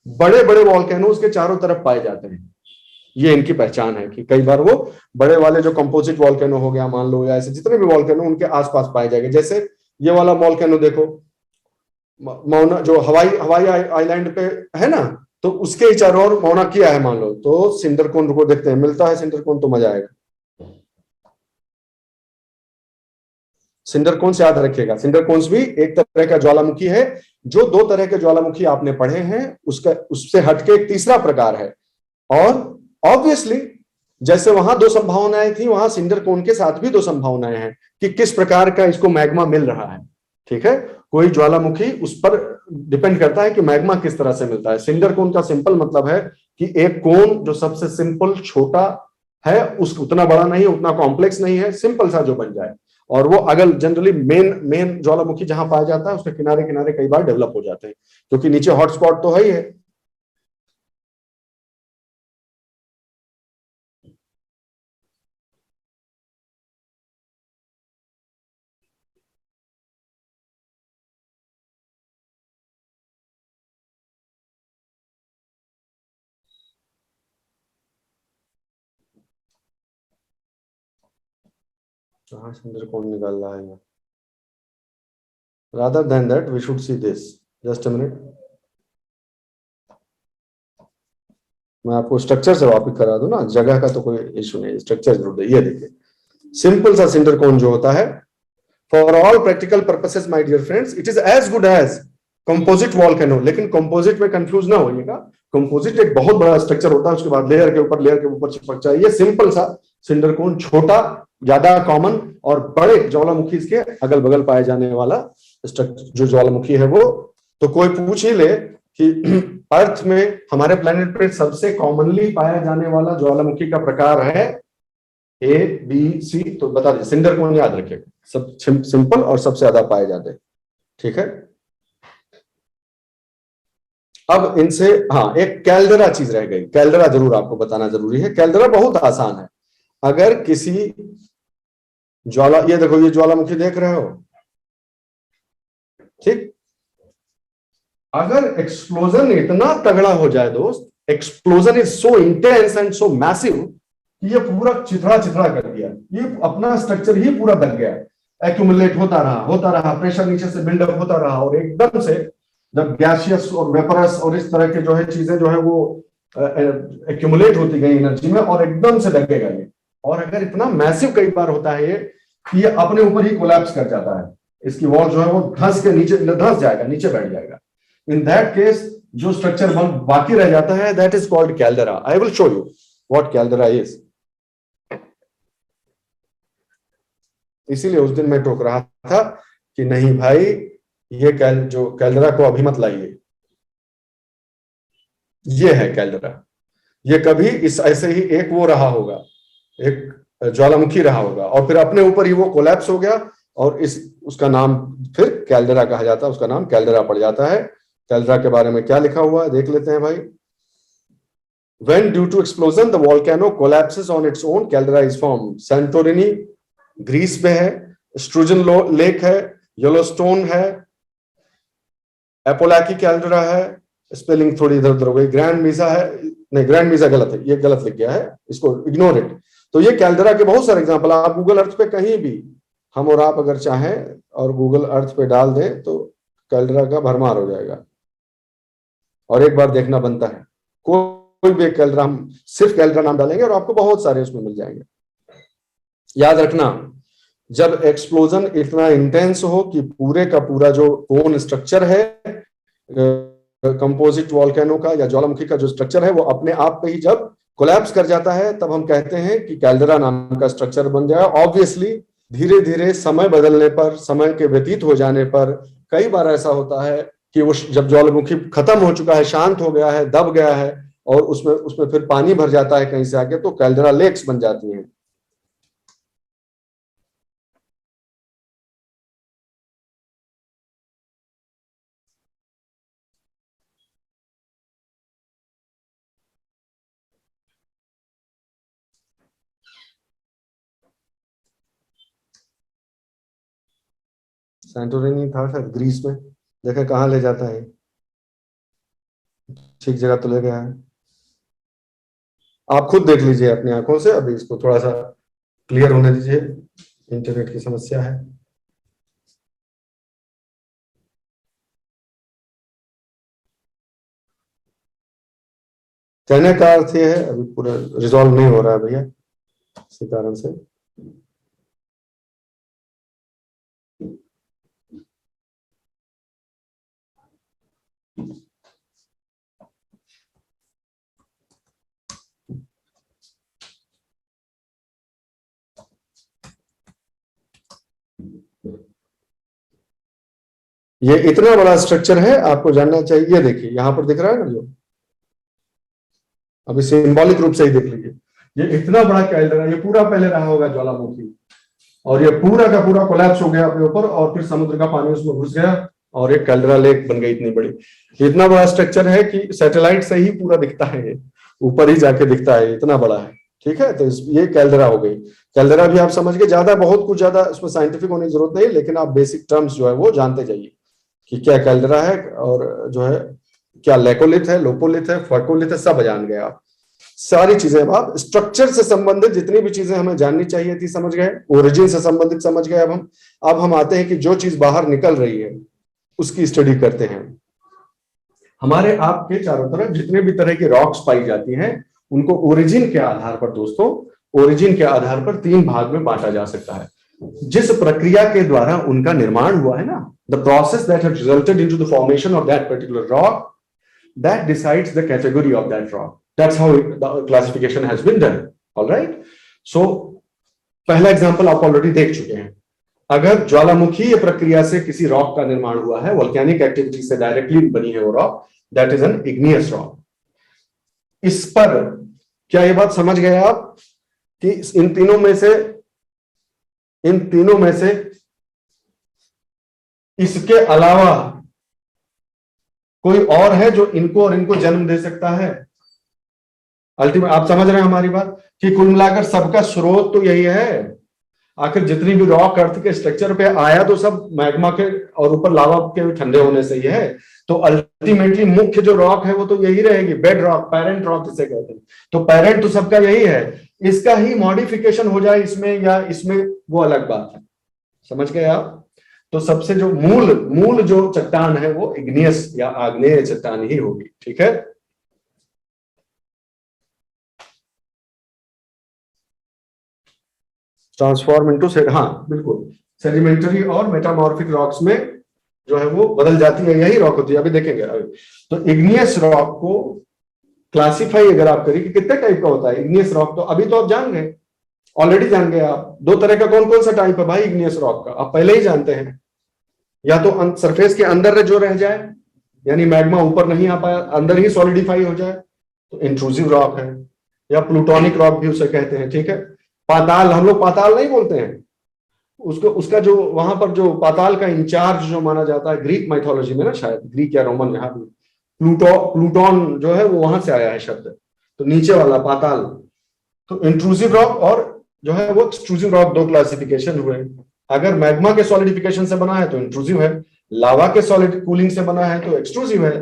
बड़े बड़े वॉल्केनोज के चारों तरफ पाए जाते हैं। ये इनकी पहचान है कि कई बार वो बड़े वाले जो कंपोजिट वॉल्केनो हो गया मान लो, या ऐसे जितने भी वॉल्केनो उनके आसपास पाए जाएंगे। जैसे ये वाला वॉल्केनो देखो, मौना जो हवाई आइलैंड पे है ना, तो उसके ही चारों ओर मौना किया है मान लो, तो सिंडर कोन को देखते हैं, मिलता है सिंडर कोन तो मजा आएगा। सिंडर कोन्स याद रखिएगा, सिंडर कोन्स भी एक तरह का ज्वालामुखी है। जो 2 तरह के ज्वालामुखी आपने पढ़े हैं उससे हटके एक तीसरा प्रकार है। और ऑब्वियसली जैसे वहां 2 संभावनाएं थी, वहां सिंडर कोन के साथ भी 2 संभावनाएं हैं कि किस प्रकार का इसको मैग्मा मिल रहा है। ठीक है, कोई ज्वालामुखी उस पर डिपेंड करता है कि मैग्मा किस तरह से मिलता है। सिंडर कोन का सिंपल मतलब है कि एक कोन जो सबसे सिंपल छोटा है, उतना बड़ा नहीं, उतना कॉम्प्लेक्स नहीं है, सिंपल सा जो बन जाए। और वो अगर जनरली मेन ज्वालामुखी जहां पाया जाता है उसके किनारे किनारे कई बार डेवलप हो जाते हैं, क्योंकि नीचे हॉटस्पॉट तो है ही है। कहाँ सिंडर कोन निकाल रहा है? Rather than that we should see this, just a minute, मैं आपको स्ट्रक्चर से वापिस करा दूं ना, जगह का तो कोई इशू नहीं, स्ट्रक्चर जरूर। ये देखिए सिंपल सा सिंडर कोन जो होता है, for all practical purposes my dear friends, it is as good as composite volcano. लेकिन कंपोजिट में कंफ्यूज ना होइएगा, कंपोजिट एक बहुत बड़ा स्ट्रक्चर होता है, उसके बाद लेयर के ऊपर चिपक जाए। ये सिंपल सा सिंडर कोन, छोटा, ज्यादा कॉमन और बड़े ज्वालामुखी इसके अगल बगल पाए जाने वाला स्ट्रक्चर जो ज्वालामुखी है वो। तो कोई पूछ ही ले कि अर्थ में हमारे प्लेनेट पर सबसे कॉमनली पाया जाने वाला ज्वालामुखी का प्रकार है ABC, तो बता दीजिए। सिंडर कोन याद रखिएगा, सब सिंपल और सबसे ज्यादा पाए जाते हैं। ठीक है, अब इनसे हाँ एक कैल्डेरा चीज रह गई, कैल्डेरा जरूर आपको बताना जरूरी है। कैल्डेरा बहुत आसान है। अगर किसी ये देखो, ये ज्वालामुखी देख रहे हो, ठीक, अगर एक्सप्लोजन इतना तगड़ा हो जाए दोस्त, explosion is so intense and so massive, ये पूरा चिथड़ा चिथड़ा कर दिया, ये अपना स्ट्रक्चर ही पूरा दब गया, एक्यूमुलेट होता रहा, प्रेशर नीचे से बिल्डअप होता रहा और एकदम से जब गैसियस और वेपरस और इस तरह के जो है चीजें जो है वो एक्यूमुलेट होती गई एनर्जी में और एकदम से लगेगा ये। और अगर इतना मैसिव कई बार होता है ये कि ये अपने ऊपर ही कोलैप्स कर जाता है, इसकी वॉल जो है वो धंस के नीचे धंस जाएगा, नीचे बैठ जाएगा। इन दैट केस जो स्ट्रक्चर बाकी रह जाता है that is called caldera. I will show you what caldera is. इसीलिए उस दिन मैं टोक रहा था कि नहीं भाई ये जो कैल्डेरा को अभी मत लाइए, ये है कैल्डेरा। ये कभी इस ऐसे ही एक वो रहा होगा, एक ज्वालामुखी रहा होगा और फिर अपने ऊपर ही वो कोलैप्स हो गया और उसका नाम फिर कैल्डेरा कहा जाता है, उसका नाम कैल्डेरा पड़ जाता है। कैल्डेरा के बारे में क्या लिखा हुआ है देख लेते हैं भाई। When due to explosion the volcano collapses on its own, caldera is formed. Santorini Greece में है, स्ट्रूजन लेक है, येलोस्टोन है, एपोलाकी कैल्डेरा है, स्पेलिंग थोड़ी इधर उधर हो गई, ग्रैंड मीजा है, नहीं ग्रैंड मीजा गलत है, ये गलत लिख गया है, इसको इग्नोर इट। तो ये कैल्डेरा के बहुत सारे एग्जांपल आप गूगल अर्थ पे कहीं भी हम और आप अगर चाहें और गूगल अर्थ पे डाल दें तो कैल्डेरा का भरमार हो जाएगा। और एक बार देखना बनता है, कोई भी कैल्डेरा, हम सिर्फ कैल्डेरा नाम डालेंगे और आपको बहुत सारे उसमें मिल जाएंगे। याद रखना जब एक्सप्लोजन इतना इंटेंस हो कि पूरे का पूरा जो कोन स्ट्रक्चर है कंपोजिट वॉल्केनो का या ज्वालामुखी का जो स्ट्रक्चर है वो अपने आप पे ही जब कोलैप्स कर जाता है तब हम कहते हैं कि कैल्डेरा नाम का स्ट्रक्चर बन गया। ऑब्वियसली धीरे धीरे समय बदलने पर, समय के व्यतीत हो जाने पर कई बार ऐसा होता है कि वो जब ज्वालामुखी खत्म हो चुका है, शांत हो गया है, दब गया है और उसमें फिर पानी भर जाता है कहीं से आके, तो कैल्डेरा लेक्स बन जाती हैं। सैंटोरिनी था शायद ग्रीस में, देखा कहाँ ले जाता है, ठीक जगह तो ले गया है। आप खुद देख लीजिए अपनी आंखों से, अभी इसको थोड़ा सा क्लियर होने दीजिए, इंटरनेट की समस्या है। कहने का अर्थ ये है अभी पूरा रिजॉल्व नहीं हो रहा है भैया, इसी कारण से। ये इतना बड़ा स्ट्रक्चर है, आपको जानना चाहिए। ये देखिए यहाँ पर दिख रहा है ना, जो अभी सिंबॉलिक रूप से ही देख लीजिए, ये इतना बड़ा कैल्डेरा, ये पूरा पहले रहा होगा ज्वालामुखी और ये पूरा का पूरा कोलैप्स हो गया अपने ऊपर और फिर समुद्र का पानी उसमें घुस गया और एक कैल्डेरा लेक बन गई इतनी बड़ी। इतना बड़ा स्ट्रक्चर है कि सैटेलाइट से ही पूरा दिखता है, ये ऊपर ही जाके दिखता है, इतना बड़ा है। ठीक है, तो ये कैल्डेरा हो गई। कैल्डेरा भी आप समझ गए, ज्यादा बहुत कुछ ज्यादा उसमें साइंटिफिक होने की जरूरत नहीं, लेकिन आप बेसिक टर्म्स जो है वो जानते जाइए कि क्या कैल्डेरा है और जो है क्या लेकोलिथ है, लोपोलिथ है, फर्कोलिथ है, सब जान गए आप। सारी चीजें आप स्ट्रक्चर से संबंधित जितनी भी चीजें हमें जाननी चाहिए थी समझ गए, ओरिजिन से संबंधित समझ गए। अब हम आते हैं कि जो चीज बाहर निकल रही है उसकी स्टडी करते हैं। हमारे आपके चारों तरफ जितने भी तरह की रॉक्स पाई जाती हैं उनको ओरिजिन के आधार पर, दोस्तों ओरिजिन के आधार पर 3 भाग में बांटा जा सकता है। जिस प्रक्रिया के द्वारा उनका निर्माण हुआ है ना, the process that has resulted into the formation of that particular rock, that decides the category of that rock. That's how the classification has been done. All right. So पहला एग्जांपल आप ऑलरेडी देख चुके हैं। अगर ज्वालामुखी प्रक्रिया से किसी rock का निर्माण हुआ है, वोल्केनिक एक्टिविटी से डायरेक्टली बनी है वो rock, that is an igneous rock. इस पर क्या ये बात समझ गए आप कि इन तीनों में से इसके अलावा कोई और है जो इनको और इनको जन्म दे सकता है? अल्टीमेट आप समझ रहे हैं हमारी बात कि कुल मिलाकर सबका स्रोत तो यही है। आखिर जितनी भी रॉक अर्थ के स्ट्रक्चर पे आया तो सब मैग्मा के और ऊपर लावा के ठंडे होने से ही है। तो अल्टीमेटली मुख्य जो रॉक है वो तो यही रहेगी, बेड रॉक, पेरेंट रॉक इसे कहते हैं। तो पेरेंट तो सबका यही है, इसका ही मॉडिफिकेशन हो जाए इसमें या इसमें, वो अलग बात है। समझ गए आप? तो सबसे जो मूल मूल जो चट्टान है वो इग्नियस या आग्नेय चट्टान ही होगी। ठीक है, ट्रांसफॉर्म इनटू सेड, हाँ बिल्कुल, सेडिमेंटरी और मेटामॉर्फिक रॉक्स में जो है वो बदल जाती है, यही रॉक होती है, अभी देखेंगे अभी। तो इग्नियस रॉक को क्लासिफाई अगर आप करें कि कितने टाइप का होता है इग्नियस रॉक, तो अभी तो आप जान गए, ऑलरेडी जान गए आप, दो तरह का कौन कौन सा टाइप है भाई इग्नियस रॉक का, आप पहले ही जानते हैं। या तो सरफेस के अंदर जो रह जाए, यानी मैग्मा ऊपर नहीं आ पाया, अंदर ही सॉलिडिफाई हो जाए, तो इंट्रूसिव रॉक है, या प्लूटोनिक रॉक भी उसे कहते हैं। ठीक है, पाताल, हम लोग पाताल नहीं बोलते हैं उसको, उसका जो वहां पर जो पाताल का इंचार्ज जो माना जाता है ग्रीक माइथोलॉजी में ना, शायद ग्रीक या रोमन, यहाँ भी प्लूटोन जो है वो वहां से आया है शब्द, तो नीचे वाला पाताल। तो इंट्रूसिव रॉक और जो है वो एक्सट्रूसिव रॉक, दो क्लासिफिकेशन हुए। अगर मैग्मा के सॉलिडिफिकेशन से बना है तो इंट्रूसिव है, लावा के सॉलिड कूलिंग से बना है तो एक्सट्रूसिव है।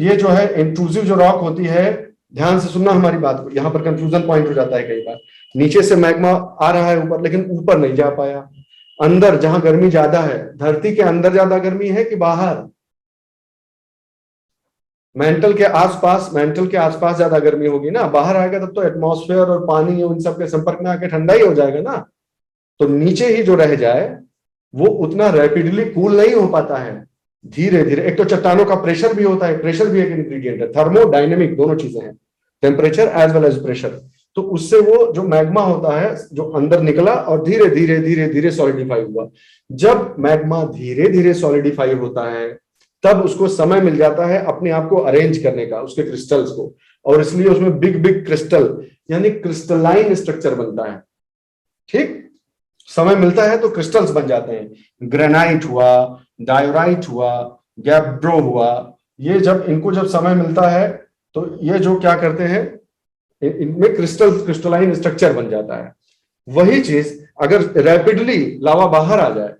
ये जो है इंट्रूसिव जो रॉक होती है, ध्यान से सुनना हमारी बात को, यहां पर कंफ्यूजन पॉइंट हो जाता है कई बार। नीचे से मैग्मा आ रहा है ऊपर, लेकिन ऊपर नहीं जा पाया, अंदर जहां गर्मी ज्यादा है, धरती के अंदर ज्यादा गर्मी है कि बाहर, मेंटल के आसपास ज्यादा गर्मी होगी ना, बाहर आएगा तब तो एटमॉस्फेयर और पानी उन सब के संपर्क में आके ठंडा ही हो जाएगा ना। तो नीचे ही जो रह जाए वो उतना रैपिडली कूल नहीं हो पाता है, धीरे धीरे। एक तो चट्टानों का प्रेशर भी होता है, प्रेशर भी एक इंग्रेडिएंट है, थर्मोडायनेमिक दोनों चीजें हैं, temperature as well as pressure. तो उससे वो जो मैग्मा होता है जो अंदर निकला और धीरे धीरे धीरे धीरे सॉलिडिफाई हुआ। जब मैग्मा धीरे धीरे सॉलिडिफाई होता है तब उसको समय मिल जाता है अपने आप को अरेंज करने का, उसके क्रिस्टल्स को, और इसलिए उसमें बिग बिग क्रिस्टल यानी क्रिस्टलाइन स्ट्रक्चर बनता है। ठीक, समय मिलता है तो क्रिस्टल्स बन जाते हैं, ग्रेनाइट हुआ, डायोराइट हुआ, गैब्रो हुआ, ये जब इनको जब समय मिलता है तो ये जो क्या करते हैं, इनमें क्रिस्टलाइन स्ट्रक्चर बन जाता है। वही चीज अगर रैपिडली लावा बाहर आ जाए,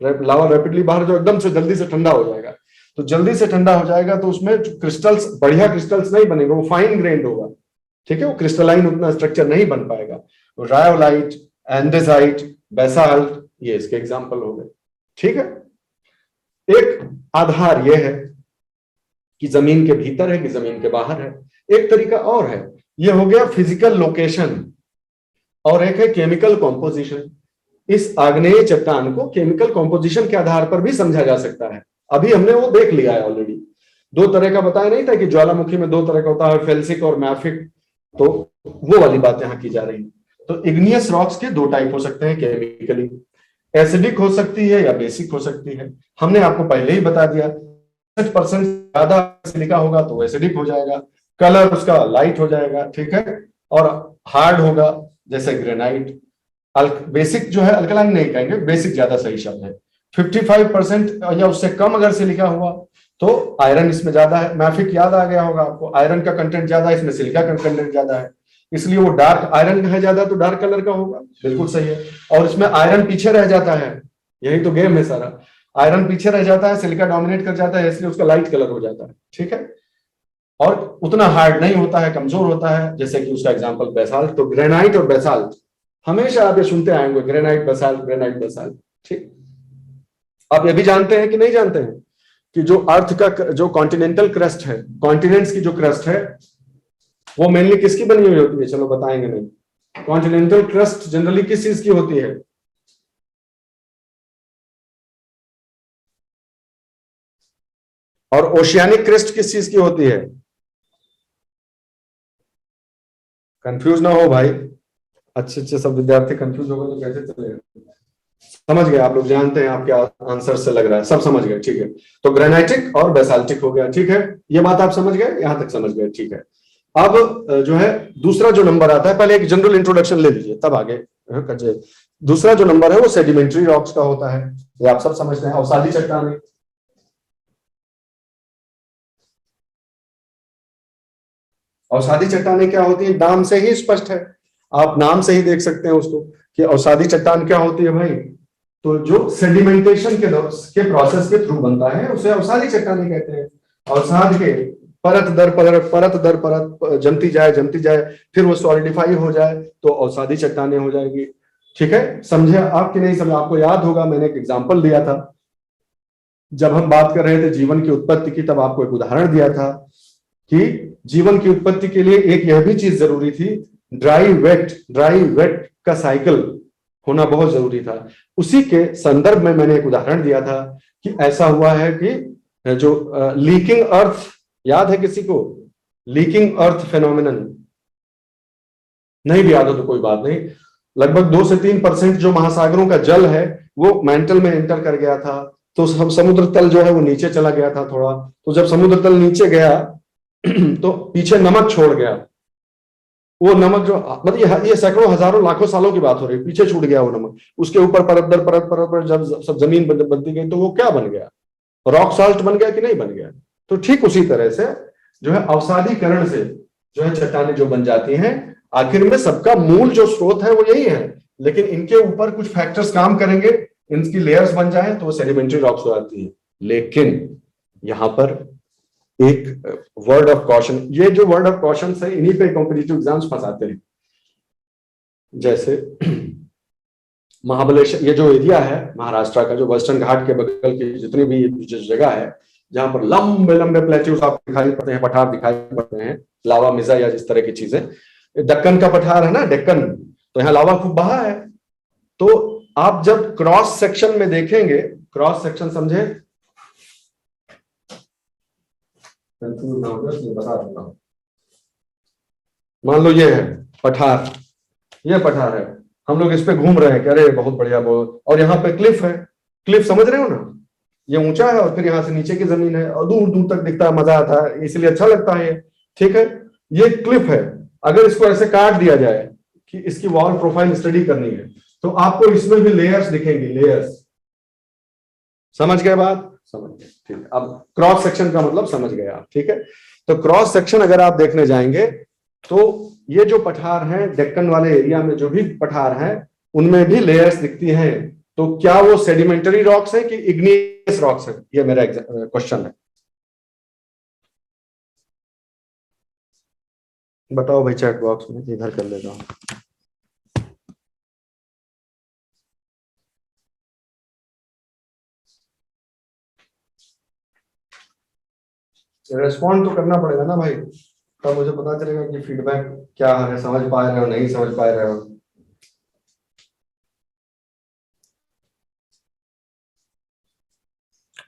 लावा रैपिडली बाहर जो एकदम से जल्दी से ठंडा हो जाएगा, तो जल्दी से ठंडा हो जाएगा तो उसमें क्रिस्टल्स, बढ़िया क्रिस्टल्स नहीं बनेंगे, वो फाइन ग्रेन्ड होगा। ठीक है, वो क्रिस्टलाइन उतना स्ट्रक्चर नहीं बन पाएगा। रायोलाइट, एंडेसाइट, बेसाल्ट, ये इसके एग्जांपल हो गए। ठीक है, एक आधार यह है कि जमीन के भीतर है कि जमीन के बाहर है। एक तरीका और है, ये हो गया फिजिकल लोकेशन, और एक है केमिकल कॉम्पोजिशन। इस आग्नेय चट्टान को केमिकल कॉम्पोजिशन के आधार पर भी समझा जा सकता है, अभी हमने वो देख लिया है ऑलरेडी। दो तरह का बताया नहीं था कि ज्वालामुखी में दो तरह का होता है, फेल्सिक और मैफिक, तो वो वाली बात यहां की जा रही है। तो इग्नियस रॉक्स के दो टाइप हो सकते हैं केमिकली, एसिडिक हो सकती है या बेसिक हो सकती है। हमने आपको पहले ही बता दिया, 60% ज्यादा सिलिका होगा तो एसिडिक हो जाएगा, कलर उसका लाइट हो जाएगा। ठीक है, और हार्ड होगा जैसे ग्रेनाइट। बेसिक जो है अल्कलाइन नहीं कहेंगे, बेसिक ज्यादा सही शब्द है। 55% या उससे कम अगर सिलिका हुआ तो आयरन इसमें ज्यादा है। मैफिक याद आ गया होगा आपको, आयरन का कंटेंट ज्यादा है, इसमें सिलिका का कंटेंट ज्यादा है, इसलिए वो डार्क, आयरन है ज्यादा तो डार्क कलर का होगा, बिल्कुल सही है। और इसमें आयरन पीछे रह जाता है, यही तो गेम है सारा, आयरन पीछे रह जाता है, सिलिका डोमिनेट कर जाता है, इसलिए उसका लाइट कलर हो जाता है। ठीक है, और उतना हार्ड नहीं होता है, कमजोर होता है, जैसे कि उसका एग्जांपल बेसाल्ट। तो ग्रेनाइट और बेसाल्ट हमेशा आप ये सुनते आएंगे, ग्रेनाइट बेसाल्ट, ग्रेनाइट बेसाल्ट। ठीक, आप ये भी जानते हैं कि नहीं जानते हैं कि जो अर्थ का जो कॉन्टिनेंटल क्रस्ट है, कॉन्टिनेंट्स की जो क्रस्ट है वो मेनली किसकी बनी हुई होती है, चलो बताएंगे नहीं। कॉन्टिनेंटल क्रस्ट जनरली किस चीज की होती है, और ओशियानिक क्रस्ट किस चीज की होती है? कंफ्यूज ना हो भाई, अच्छे अच्छे सब विद्यार्थी कंफ्यूज हो गए तो कैसे चलेगा। समझ गए आप लोग, जानते हैं आपके आंसर से लग रहा है सब समझ गए। ठीक है, तो ग्रेनाइटिक और बेसाल्टिक हो गया। ठीक है, ये बात आप समझ गए, यहां तक समझ गए। ठीक है, अब जो है दूसरा जो नंबर आता है, पहले एक जनरल इंट्रोडक्शन ले लीजिए तब आगे करिए। दूसरा जो नंबर है वो सेडिमेंट्री रॉक्स का होता है, ये आप सब समझते हैं। अवसादी चट्टानें, अवसादी चट्टानें क्या होती है, नाम से ही स्पष्ट है, आप नाम से ही देख सकते हैं उसको कि अवसादी चट्टान क्या होती है भाई। तो जो सेडिमेंटेशन के प्रोसेस के थ्रू बनता है उसे अवसादी चट्टानें कहते हैं। अवसाद के परत दर परत जमती जाए, फिर वो सॉलिडिफाई हो जाए तो अवसादी चट्टानें हो जाएगी। ठीक है, समझे आप कि नहीं समझे? आपको याद होगा मैंने एक एग्जांपल दिया था जब हम बात कर रहे थे जीवन की उत्पत्ति की, तब आपको एक उदाहरण दिया था कि जीवन की उत्पत्ति के लिए एक यह भी चीज जरूरी थी, ड्राई वेट का साइकिल होना बहुत जरूरी था। उसी के संदर्भ में मैंने एक उदाहरण दिया था कि ऐसा हुआ है कि जो लीकिंग अर्थ, याद है किसी को? लीकिंग अर्थ फेनोमेनन, नहीं भी याद हो तो कोई बात नहीं। लगभग 2 से 3% जो महासागरों का जल है वो मैंटल में एंटर कर गया था, तो समुद्र तल जो है वो नीचे चला गया था थोड़ा। तो जब समुद्र तल नीचे गया तो पीछे नमक छोड़ गया। वो नमक जो मतलब ये सैकड़ों हजारों लाखों सालों की बात हो रही है, पीछे छूट गया वो नमक। उसके ऊपर परत दर परत परत पर जब सब जमीन बनती गई तो वो क्या बन गया? रॉक साल्ट बन गया कि नहीं बन गया? तो ठीक उसी तरह से जो है अवसादीकरण से जो है चट्टानें जो बन जाती हैं, आखिर में सबका मूल जो स्रोत है वो यही है, लेकिन इनके ऊपर कुछ फैक्टर्स काम करेंगे, इनकी लेयर्स बन जाए तो वो सेडिमेंट्री रॉक्स हो जाती है। लेकिन यहां पर एक वर्ड ऑफ कॉशन, ये जो वर्ड ऑफ कॉशन है इन्हीं पे कॉम्पिटिटिव एग्जाम्स फंसाते हैं। जैसे महाबलेश्वर, ये जो एरिया है महाराष्ट्र का, जो वेस्टर्न घाट के बगल की जितनी भी जगह है जहां पर लंबे लंबे प्लेट्यूज आपको दिखाई पड़ते हैं, पठार दिखाई पड़ते हैं, लावा मिजा या इस तरह की चीजें, दक्कन का पठार है ना, डेक्कन, तो यहाँ लावा खूब बहा है। तो आप जब क्रॉस सेक्शन में देखेंगे, क्रॉस सेक्शन समझे, बता देता हूं। मान लो ये है पठार, ये पठार है, हम लोग इस पे घूम रहे हैं कि अरे बहुत बढ़िया बहुत, और यहाँ पे क्लिफ है, क्लिफ समझ रहे हो ना, ये ऊंचा है और फिर यहाँ से नीचे की जमीन है और दूर दूर तक दिखता है, मजा आता है, इसलिए अच्छा लगता है। ठीक है, ये क्लिफ है। अगर इसको ऐसे काट दिया जाए कि इसकी वॉल प्रोफाइल स्टडी करनी है तो आपको इसमें भी लेयर्स दिखेंगी, लेयर्स। समझ गए बात? समझ गए, ठीक है। अब क्रॉस सेक्शन का मतलब समझ गए आप, ठीक है। तो क्रॉस सेक्शन अगर आप देखने जाएंगे तो ये जो पठार है, डेक्कन वाले एरिया में जो भी पठार है उनमें भी लेयर्स दिखती हैं। तो क्या वो सेडिमेंटरी रॉक्स है कि इग्नियस रॉक्स है? ये मेरा क्वेश्चन है, बताओ भाई चैट बॉक्स में, इधर कर लेता हूं। रेस्पॉन्ड तो करना पड़ेगा ना भाई, तब मुझे पता चलेगा कि फीडबैक क्या है, समझ पा रहे हो नहीं समझ पा रहे हो।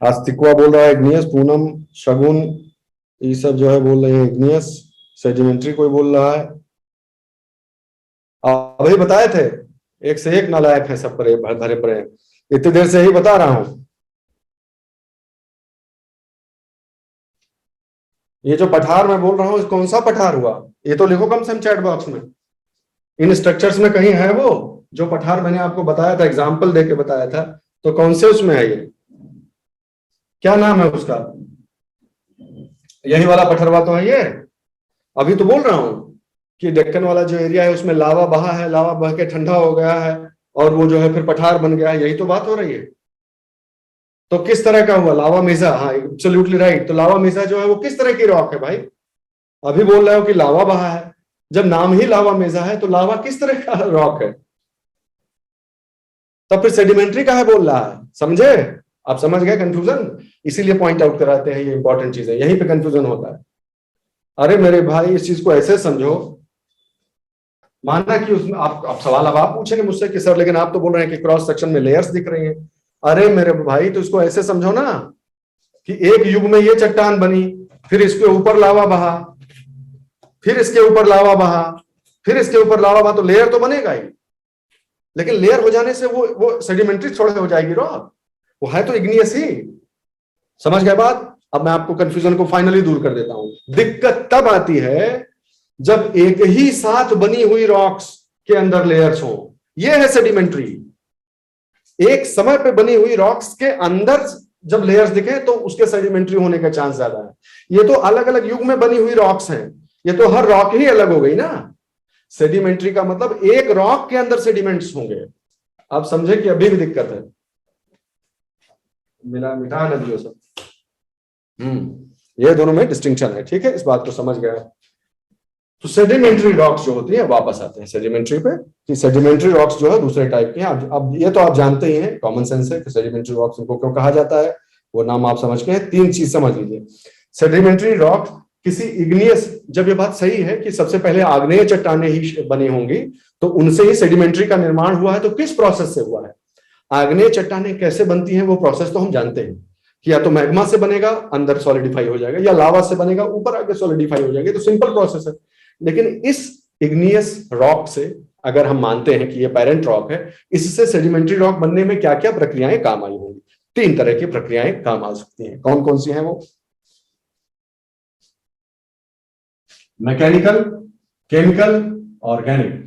आस्तिकवा बोल रहा है इग्नियस, पूनम, शगुन, ये सब जो है बोल रहे हैं इग्नियस, सेडिमेंट्री कोई बोल रहा है। अभी बताए थे, एक से एक नालायक है सब परे भरे पड़े, इतनी देर से ही बता रहा हूं। ये जो पठार मैं बोल रहा हूँ कौन सा पठार हुआ, ये तो लिखो कम से कम चैट बॉक्स में। इन स्ट्रक्चर्स में कहीं है वो जो पठार मैंने आपको बताया था, एग्जाम्पल देके बताया था, तो कौन से उसमें है ये, क्या नाम है उसका? यही वाला पठरवा तो है ये। अभी तो बोल रहा हूं कि डेक्कन वाला जो एरिया है उसमें लावा बहा है, लावा बह के ठंडा हो गया है और वो जो है फिर पठार बन गया है, यही तो बात हो रही है। तो किस तरह का हुआ लावा मेजा? हाँ एब्सोल्युटली राइट। तो लावा मेजा जो है वो किस तरह की रॉक है भाई? अभी बोल रहे हो कि लावा बहा है, जब नाम ही लावा मेजा है तो लावा किस तरह का रॉक है? तब फिर सेडिमेंट्री का है बोल रहा है, समझे? आप समझ गए कंफ्यूजन? इसीलिए पॉइंट आउट कराते हैं, ये इंपॉर्टेंट चीज है, यहीं पे कंफ्यूजन होता है। अरे मेरे भाई इस चीज को ऐसे समझो, माना कि उसमें आप सवाल अब आप पूछेंगे मुझसे कि सर लेकिन आप तो बोल रहे हैं कि क्रॉस सेक्शन में लेयर्स दिख रही हैं। अरे मेरे भाई तो इसको ऐसे समझो ना कि एक युग में ये चट्टान बनी, फिर इसके ऊपर लावा बहा, फिर इसके ऊपर लावा बहा, फिर इसके ऊपर लावा बहा, तो लेयर तो बनेगा ही, लेकिन लेयर हो जाने से वो सेडिमेंट्री थोड़े हो जाएगी रॉक, वो है तो इग्नियस ही। समझ गए बात? अब मैं आपको कंफ्यूजन को फाइनली दूर कर देता हूं। दिक्कत तब आती है जब एक ही साथ बनी हुई रॉक्स के अंदर लेयर्स हो, ये है सेडिमेंट्री। एक समय पे बनी हुई रॉक्स के अंदर जब लेयर्स दिखे तो उसके सेडिमेंट्री होने का चांस ज्यादा है। ये तो अलग अलग युग में बनी हुई रॉक्स हैं, ये तो हर रॉक ही अलग हो गई ना। सेडिमेंट्री का मतलब एक रॉक के अंदर सेडिमेंट्स होंगे। आप समझे कि अभी भी दिक्कत है? मिटा न दियो सब। ये दोनों में डिस्टिंक्शन है, ठीक है, इस बात को समझ गया। तो सेडिमेंट्री रॉक्स जो होती है, वापस आते हैं सेडिमेंट्री पे, कि सेडिमेंट्री रॉक्स जो है दूसरे टाइप के हैं। अब ये तो आप जानते ही हैं, कॉमन सेंस है कि सेडिमेंट्री रॉक्स को क्यों कहा जाता है, वो नाम आप समझ के हैं। तीन चीज समझ लीजिए। सेडिमेंट्री रॉक किसी इग्नियस, जब ये बात सही है कि सबसे पहले आग्नेय चट्टानें ही बनी होंगी, तो उनसे ही सेडिमेंट्री का निर्माण हुआ है। तो किस प्रोसेस से हुआ है? आग्नेय चट्टानें कैसे बनती हैं वो प्रोसेस तो हम जानते हैं कि या तो मैग्मा से बनेगा, अंदर सॉलिडिफाई हो जाएगा, या लावा से बनेगा, ऊपर आके सॉलिडिफाई हो जाएगा। तो सिंपल प्रोसेस है। लेकिन इस इग्नियस रॉक से अगर हम मानते हैं कि ये पेरेंट रॉक है, इससे सेडिमेंट्री रॉक बनने में क्या क्या प्रक्रियाएं काम आई होंगी? तीन तरह की प्रक्रियाएं काम आ सकती हैं। कौन कौन सी हैं वो? Mechanical, chemical, organic.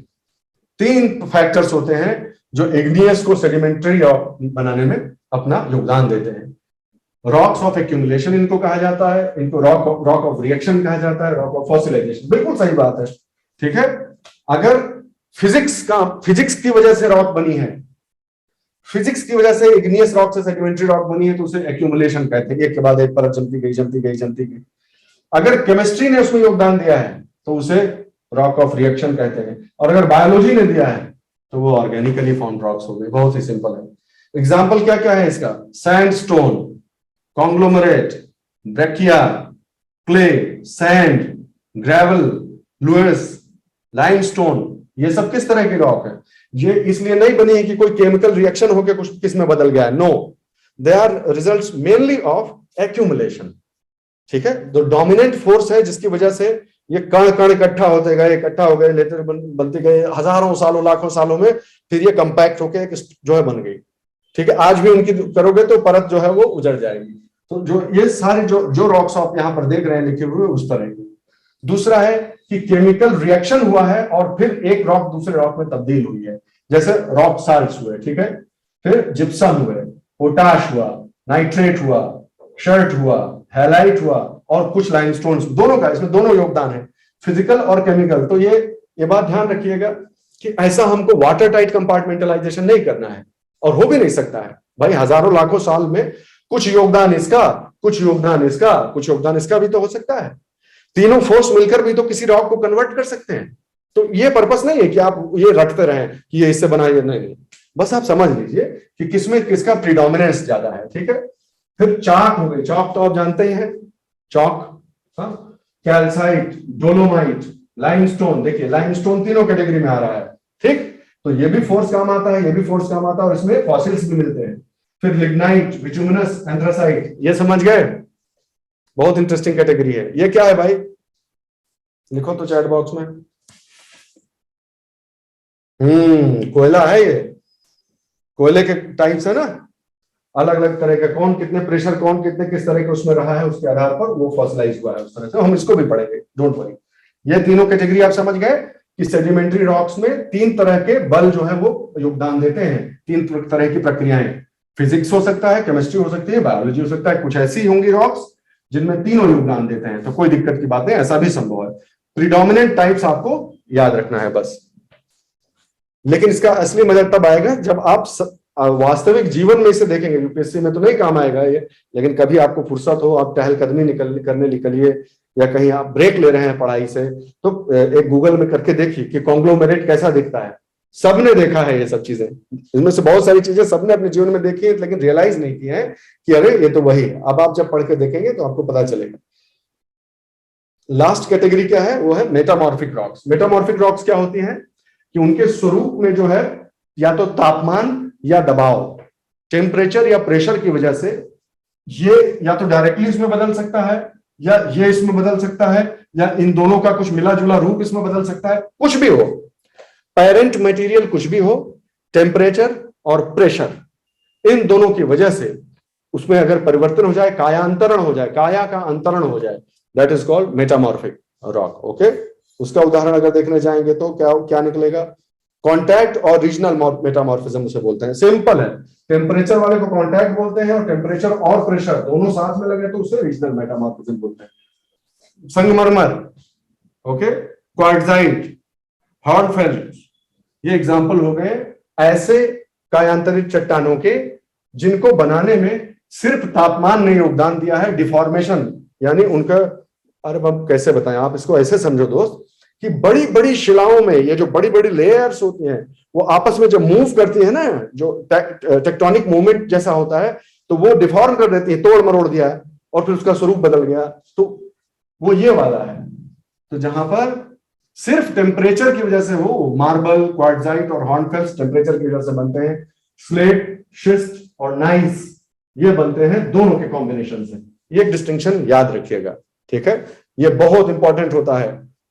तीन फैक्टर्स होते हैं जो इग्नियस को सेडिमेंट्री रॉक बनाने में अपना योगदान देते हैं। रॉक्स ऑफ एक्यूमुलेशन इनको कहा जाता है, इनको रॉक ऑफ रिएक्शन कहा जाता है, रॉक ऑफ फॉसिलाइजेशन। बिल्कुल सही बात है, ठीक है। अगर फिजिक्स की वजह से रॉक बनी है, फिजिक्स की वजह से इग्नियस रॉक से सेडिमेंट्री रॉक बनी है, तो उसे एक्यूमुलेशन कहते हैं। एक के बाद एक परत जमती गई, जमती गई, जमती गई। अगर केमिस्ट्री ने उसमें योगदान दिया है तो उसे रॉक ऑफ रिएक्शन कहते हैं, और अगर बायोलॉजी ने दिया है तो वो ऑर्गेनिकली फॉर्म्ड रॉक्स हो गए। बहुत ही सिंपल है। एग्जाम्पल क्या क्या है इसका? Sandstone, conglomerate, breccia, clay, sand, gravel, loess, limestone, ये सब किस तरह की रॉक है? ये इसलिए नहीं बनी है कि कोई केमिकल रिएक्शन होकर कुछ किस में बदल गया है। No, they are results mainly of accumulation, ठीक है। तो डोमिनेंट फोर्स है जिसकी वजह से ये कण कण इकट्ठा होते गए, इकट्ठा हो गए, लेटर बनते गए, हजारों सालों, लाखों सालों में, फिर ये कंपैक्ट होके एक जो है बन गई, ठीक है। आज भी उनकी करोगे तो परत जो है वो उजड़ जाएगी। तो जो ये सारे जो रॉक्स आप यहाँ पर देख रहे हैं लिखे हुए, उस तरह की। दूसरा है कि केमिकल रिएक्शन हुआ है और फिर एक रॉक दूसरे रॉक में तब्दील हुई है, जैसे रॉक साल्ट्स हुए, ठीक है, फिर जिप्सम हुए, पोटाश हुआ, नाइट्रेट हुआ, शर्ट हुआ, हैलाइट हुआ, और कुछ लाइमस्टोन्स। दोनों का इसमें दोनों योगदान है, फिजिकल और केमिकल। तो ये बात ध्यान रखिएगा कि ऐसा हमको वाटर टाइट कंपार्टमेंटलाइजेशन नहीं करना है, और हो भी नहीं सकता है भाई। हजारों लाखों साल में कुछ योगदान इसका, कुछ योगदान इसका, कुछ योगदान इसका भी तो हो सकता है। तीनों फोर्स मिलकर भी तो किसी रॉक को कन्वर्ट कर सकते हैं। तो ये पर्पस नहीं है कि आप ये रटते रहें कि ये इससे बना, ये नहीं। बस आप समझ लीजिए कि किसमें किसका प्रीडोमिनेंस ज्यादा है, ठीक है। फिर चाक हो गई। चाक तो आप जानते ही हैं, चौक, कैल्साइट, डोलोमाइट, लाइमस्टोन। देखिए लाइमस्टोन तीनों कैटेगरी में आ रहा है, ठीक। तो ये भी फोर्स काम आता है, ये भी फोर्स काम आता है, और इसमें फॉसिल्स भी मिलते हैं। फिर लिग्नाइट, बिटुमिनस, एंथ्रासाइट, ये समझ गए? बहुत इंटरेस्टिंग कैटेगरी है। ये क्या है भाई? लिखो तो चैट बॉक्स में। कोयला है ये। कोयले के टाइप्स है ना, अलग अलग तरह के, कौन कितने प्रेशर, कौन कितने किस तरह के उसमें रहा है, उसके आधार पर वो फॉसिलाइज हुआ है उस तरह से। हम इसको भी पढ़ेंगे, डोंट वरी। ये तीनों कैटेगरी आप समझ गए कि सेडिमेंट्री रॉक्स में तीन तरह के बल जो है वो योगदान देते हैं, तीन तरह की प्रक्रियाएं। फिजिक्स हो सकता है, केमिस्ट्री हो सकती है, बायोलॉजी हो सकता है। कुछ ऐसी होंगी रॉक्स जिनमें तीनों योगदान देते हैं, तो कोई दिक्कत की बात नहीं, ऐसा भी संभव है। प्रीडोमिनेंट टाइप्स आपको याद रखना है बस। लेकिन इसका असली मजा तब आएगा जब आप वास्तविक जीवन में इसे देखेंगे। यूपीएससी में तो नहीं काम आएगा ये, लेकिन कभी आपको फुर्सत हो, आप टहलकदमी करने निकलिए, या कहीं आप ब्रेक ले रहे हैं पढ़ाई से, तो एक गूगल में करके देखिए कि कॉन्ग्लोमेरेट कैसा दिखता है। सबने देखा है ये सब चीजें, इनमें से बहुत सारी चीजें सबने अपने जीवन में देखी है, लेकिन रियलाइज नहीं की है कि अरे ये तो वही है। अब आप जब पढ़ के देखेंगे तो आपको पता चलेगा। लास्ट कैटेगरी क्या है? वो है मेटामॉर्फिक रॉक्स। मेटामॉर्फिक रॉक्स क्या होती हैं कि उनके स्वरूप में जो है या तो तापमान या दबाव, टेम्परेचर या प्रेशर की वजह से ये या तो डायरेक्टली इसमें बदल सकता है, या ये इसमें बदल सकता है, या इन दोनों का कुछ मिला जुला रूप इसमें बदल सकता है। कुछ भी हो, पेरेंट मटेरियल कुछ भी हो, टेम्परेचर और प्रेशर, इन दोनों की वजह से उसमें अगर परिवर्तन हो जाए, कायांतरण हो जाए, काया का अंतरण हो जाए, that is called metamorphic rock. Okay, उसका उदाहरण अगर देखने जाएंगे तो क्या क्या निकलेगा? कॉन्टैक्ट और रीजनल मेटामॉर्फिज्म उसे बोलते हैं। सिंपल है, टेम्परेचर वाले को कॉन्टैक्ट बोलते हैं, और टेम्परेचर और प्रेशर दोनों साथ में लगे तो उसे रीजनल मेटामॉर्फिज्म बोलते हैं। संगमरमर, ओके, क्वार्टजाइट, हॉर्नफेल्ड, ये एग्जाम्पल हो गए ऐसे कायांतरित चट्टानों के जिनको बनाने में सिर्फ तापमान ने योगदान दिया है। डिफॉर्मेशन यानी उनका, अरे हम कैसे बताएं, आप इसको ऐसे समझो दोस्त कि बड़ी बड़ी शिलाओं में ये जो बड़ी बड़ी लेयर्स होती हैं वो आपस में जब मूव करती है ना, जो टेक्टोनिक मूवमेंट जैसा होता है, तो वो डिफॉर्म कर देती है, तोड़ मरोड़ दिया और फिर उसका स्वरूप बदल गया, तो वो ये वाला है। तो जहां पर सिर्फ टेम्परेचर की वजह से वो मार्बल, क्वार्टजाइट और हॉर्नफेल्स टेम्परेचर की वजह से बनते हैं, स्लेट, शिस्ट और नाइस ये बनते हैं दोनों के कॉम्बिनेशन से। ये एक डिस्टिंक्शन याद रखिएगा, ठीक है, ये बहुत इंपॉर्टेंट होता है।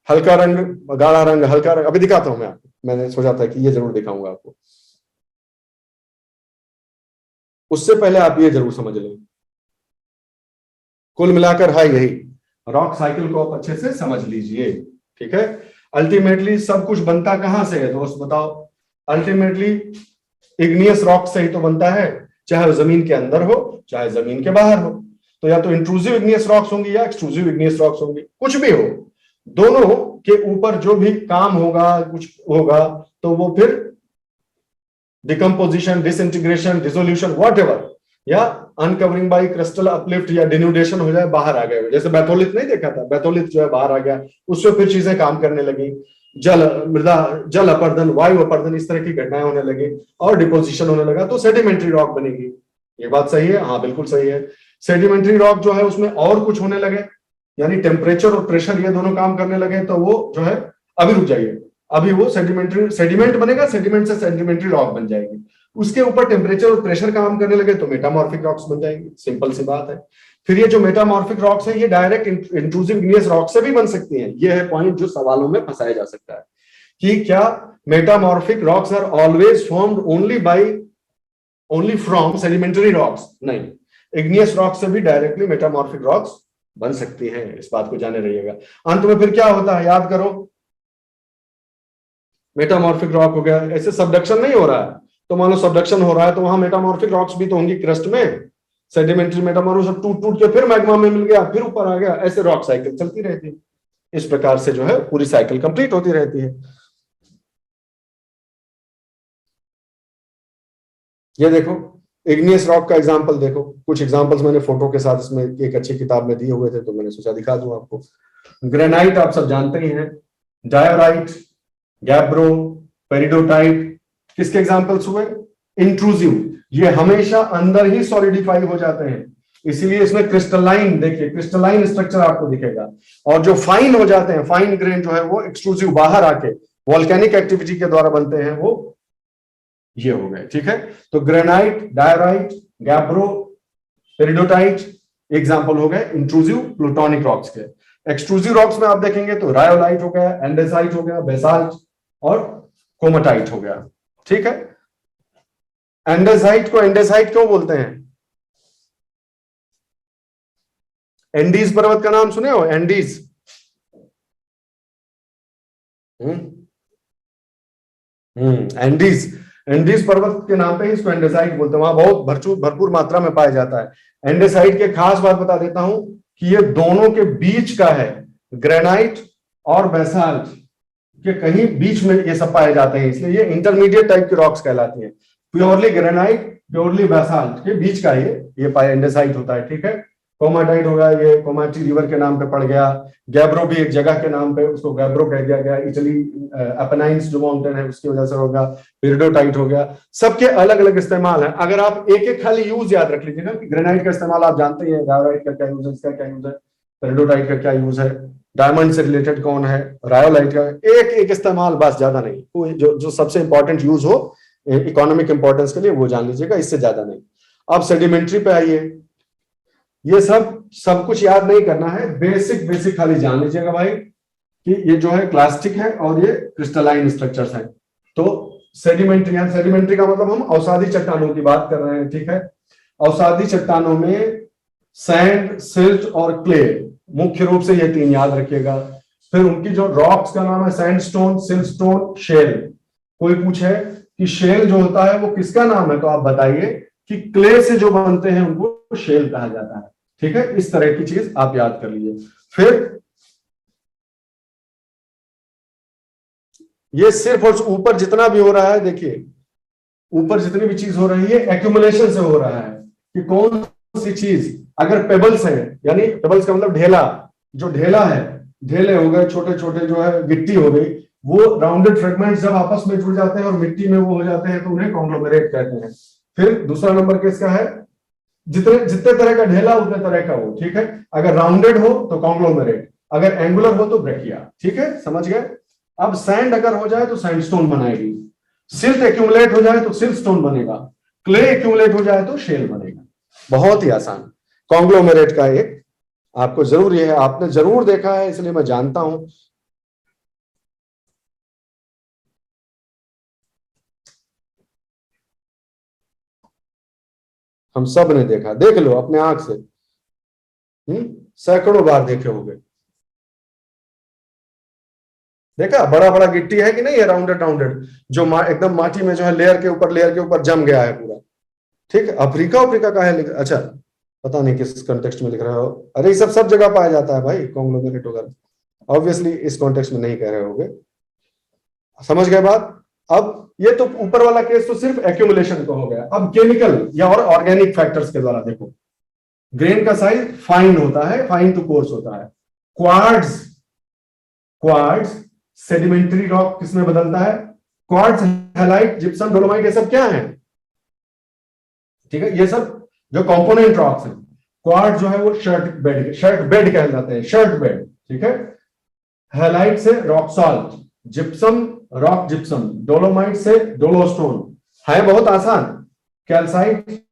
हल्का रंग, गाढ़ा रंग, हल्का रंग, अभी दिखाता हूं मैं आपको, मैंने सोचा था कि ये जरूर दिखाऊंगा आपको, उससे पहले आप ये जरूर समझ लें। कुल मिलाकर है यही, रॉक साइकिल को आप अच्छे से समझ लीजिए, ठीक है। अल्टीमेटली सब कुछ बनता कहां से है दोस्त बताओ? अल्टीमेटली इग्नियस रॉक से ही तो बनता है, चाहे वो जमीन के अंदर हो चाहे जमीन के बाहर हो। तो या तो इंट्रूसिव इग्नियस रॉक्स होंगी या एक्सट्रूसिव इग्नियस रॉक्स होंगी, कुछ भी हो, दोनों के ऊपर जो भी काम होगा, कुछ होगा, तो वो फिर डिकम्पोजिशन, डिसइंटीग्रेशन, डिसोल्यूशन, व्हाटएवर, या अनकवरिंग बाय क्रिस्टल अपलिफ्ट या डिन्यूडेशन हो जाए, बाहर आ गए। जैसे बैथोलिथ नहीं देखा था, बैथोलिथ जो है बाहर आ गया, उससे फिर चीजें काम करने लगी, जल मृदा, जल अपर्दन, वायु अपर्दन, इस तरह की घटनाएं होने लगी और डिपोजिशन होने लगा, तो सेडिमेंट्री रॉक बनेगी। ये बात सही है? हाँ बिल्कुल सही है। सेडिमेंट्री रॉक जो है उसमें और कुछ होने लगे, यानी टेम्परेचर और प्रेशर ये दोनों काम करने लगे, तो वो जो है, अभी रुक जाइए, अभी वो सेडिमेंट बनेगा, सेडिमेंट से सेडिमेंट्री रॉक बन जाएगी, उसके ऊपर टेम्परेचर और प्रेशर काम करने लगे तो मेटामॉर्फिक रॉक्स बन जाएंगे। सिंपल सी बात है। फिर ये जो मेटामॉर्फिक रॉक्स है ये डायरेक्ट इंट्रूसिव इग्नियस रॉक से भी बन सकती हैं। ये है पॉइंट जो सवालों में फंसाया जा सकता है कि क्या metamorphic rocks are always formed only from sedimentary rocks? नहीं, इग्नियस रॉक से भी डायरेक्टली मेटामॉर्फिक रॉक्स बन सकती हैं, इस बात को जाने रहिएगा। अंत में फिर क्या होता है याद करो, मेटामॉर्फिक रॉक हो गया, ऐसे सबडक्शन नहीं हो रहा है, तो मान लो सबडक्शन हो रहा है तो वहां मेटामॉर्फिक रॉक्स भी तो होंगी क्रस्ट में, सेडिमेंट्री मेटामॉर्फिक सब टूट टूट के फिर मैग्मा में मिल गया, फिर ऊपर आ गया, ऐसे रॉक साइकिल चलती रहती है। इस प्रकार से जो है पूरी साइकिल कंप्लीट होती रहती है। ये देखो इग्नियस रॉक का एग्जांपल देखो, कुछ एग्जांपल्स मैंने फोटो के साथ इसमें एक अच्छी किताब में दिए हुए थे तो मैंने सोचा दिखा दूं आपको। ग्रेनाइट आप सब जानते ही हैं, डायोराइट, गैब्रो, पेरिडोटाइट, किसके एग्जांपल्स हुए? इंट्रूसिव, ये हमेशा अंदर ही सॉलिडिफाई हो जाते हैं, इसीलिए इसमें क्रिस्टलाइन, देखिए क्रिस्टलाइन स्ट्रक्चर आपको दिखेगा। और जो फाइन हो जाते हैं, फाइन ग्रेन जो है वो एक्सट्रूसिव, बाहर आके वॉल्केनिक एक्टिविटी के द्वारा बनते हैं, वो ये हो गए, ठीक है। तो granite, diorite, gabbro, peridotite example हो गए इंट्रूसिव प्लूटोनिक रॉक्स के। एक्सट्रूसिव रॉक्स में आप देखेंगे तो रायोलाइट हो गया, एंडेसाइट हो गया, बेसाल्ट और कोमाटाइट हो गया, ठीक है। एंडेसाइट को एंडेसाइट क्यों बोलते हैं? एंडीज पर्वत का नाम सुने हो? एंडीज, एंडीज, एंडीज पर्वत के नाम पे ही इसको एंडेसाइट बोलते हैं, वहां बहुत भरपूर मात्रा में पाया जाता है। एंडेसाइट के खास बात बता देता हूं कि ये दोनों के बीच का है, ग्रेनाइट और बेसाल्ट के कहीं बीच में ये सब पाए जाते हैं, इसलिए ये इंटरमीडिएट टाइप की रॉक्स कहलाती हैं। प्योरली ग्रेनाइट, प्योरली बेसाल्ट के बीच का ये पाए एंडेसाइट होता है, ठीक है। कोमाटाइट होगा, ये कोमाटी रिवर के नाम पे पड़ गया। गैब्रो भी एक जगह के नाम पे, उसको गैब्रो कह दिया गया, इटली अपेनाइंस जो माउंटेन है उसकी वजह से होगा। पेरिडोटाइट हो गया, सबके अलग अलग इस्तेमाल है। अगर आप एक एक खाली यूज याद रख लीजिएगा कि ग्रेनाइट का इस्तेमाल आप जानते ही हैं, डायोराइट का क्या यूज है, इसका क्या यूज है, पेरिडोटाइट का क्या यूज है, डायमंड से रिलेटेड कौन है, रायोलाइट का, एक एक इस्तेमाल, बस ज्यादा नहीं। कोई जो सबसे इंपॉर्टेंट यूज हो इकोनॉमिक इंपॉर्टेंस के लिए वो जान लीजिएगा, इससे ज्यादा नहीं। अब सेडिमेंट्री पे आइए, ये सब कुछ याद नहीं करना है, बेसिक खाली जान लीजिएगा भाई कि ये जो है क्लास्टिक है और ये क्रिस्टलाइन स्ट्रक्चर्स हैं। तो सेडिमेंट्री का मतलब हम अवसादी चट्टानों की बात कर रहे हैं, ठीक है। अवसादी चट्टानों में सैंड, सिल्ट और क्ले, मुख्य रूप से ये तीन याद रखिएगा। फिर उनकी जो रॉक्स का नाम है सैंडस्टोन, सिल्टस्टोन, शेल। कोई पूछे कि शेल जो होता है वो किसका नाम है, तो आप बताइए कि क्ले से जो बनते हैं उनको शेल कहा जाता है, ठीक है। इस तरह की चीज आप याद कर लीजिए। फिर ये सिर्फ और ऊपर जितना भी हो रहा है, देखिए ऊपर जितनी भी चीज हो रही है एक्यूमुलेशन से हो रहा है कि कौन सी चीज, अगर पेबल्स है, यानी पेबल्स का मतलब ढेला, जो ढेला है ढेले हो गए, छोटे छोटे जो है गिट्टी हो गई, वो राउंडेड फ्रेगमेंट्स जब आपस में जुड़ जाते हैं और मिट्टी में वो हो जाते हैं तो उन्हें कॉन्ग्लोमेरेट कहते हैं। फिर दूसरा नंबर किसका है, जितने जितने तरह का ढेला उतने तरह का वो, ठीक है। अगर राउंडेड हो तो कॉन्ग्लोमेरेट, अगर एंगुलर हो तो ब्रेकिया, ठीक है, समझ गए। अब सैंड अगर हो जाए तो सैंडस्टोन बनाएगी, सिल्ट एक्यूमुलेट हो जाए तो सिल्टस्टोन बनेगा, क्ले एक्यूमुलेट हो जाए तो शेल बनेगा। बहुत ही आसान। कॉन्ग्लोमेरेट का एक आपको जरूर, ये है आपने जरूर देखा है इसलिए मैं जानता हूं। हम सब ने देखा, देख लो अपने आंख से, सैकड़ों बार देखे होंगे। देखा बड़ा बड़ा गिट्टी है कि नहीं है, राउंडेड राउंडेड, जो एकदम माटी में जो है लेयर के ऊपर जम गया है पूरा, ठीक है। अफ्रीका अफ्रीका का है, अच्छा पता नहीं किस कॉन्टेक्स्ट में लिख रहा हो। अरे ये सब जगह पाया जाता है भाई कॉन्ग्लोमेरेट वगैरह। ऑब्वियसली इस कॉन्टेक्स्ट में नहीं कह रहे होगे, समझ गए बात। अब ये तो ऊपर वाला केस तो सिर्फ एक्यूमुलेशन का हो गया। अब केमिकल या और ऑर्गेनिक फैक्टर्स के द्वारा देखो, ग्रेन का साइज फाइन होता है, फाइन टू कोर्स होता है। क्वार्ट्ज, क्वार्ट्ज सेडिमेंट्री रॉक किसमें बदलता है, क्वार्ट्ज, हैलाइट, जिप्सम, डोलोमाइट, ये सब क्या है, ठीक है, ये सब जो कंपोनेंट रॉक्स हैं। क्वार्ट्ज जो है वो शर्ट बेड कहलाते हैं, शर्ट बेड, ठीक है। हैलाइट से rock salt, gypsum rock gypsum, dolomite से डोलोस्टोन, है बहुत आसान। कैल्साइट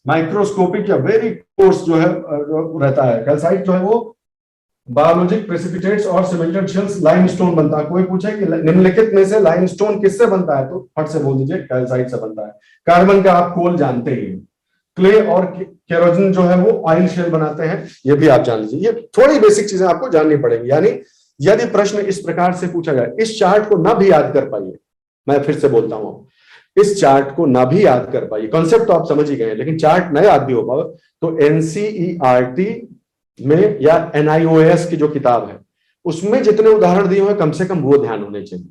माइक्रोस्कोपिक या वेरी कोर्स जो है रहता है। कैल्साइट जो है वो बायोलॉजिक प्रेसिपिटेट्स और सीमेंटेड शेल्स लाइमस्टोन बनता है। कोई पूछे कि निम्नलिखित में से लाइमस्टोन किससे बनता है तो फट से बोल दीजिए कैल्साइट से बनता है। कार्बन का आप कोल जानते ही। क्ले और केरोसिन जो है वो ऑयल शेल बनाते हैं, ये भी आप जान लीजिए। ये थोड़ी बेसिक चीजें आपको जाननी पड़ेंगी। यानी यदि प्रश्न इस प्रकार से पूछा जाए, इस चार्ट को ना भी याद कर पाइए, मैं फिर से बोलता हूं, इस चार्ट को ना भी याद कर पाइए, कॉन्सेप्ट तो आप समझ ही गए, लेकिन चार्ट ना याद भी हो पाए तो एनसीईआरटी में या एनआईओएस की जो किताब है उसमें जितने उदाहरण दिए हुए कम से कम वो ध्यान होने चाहिए।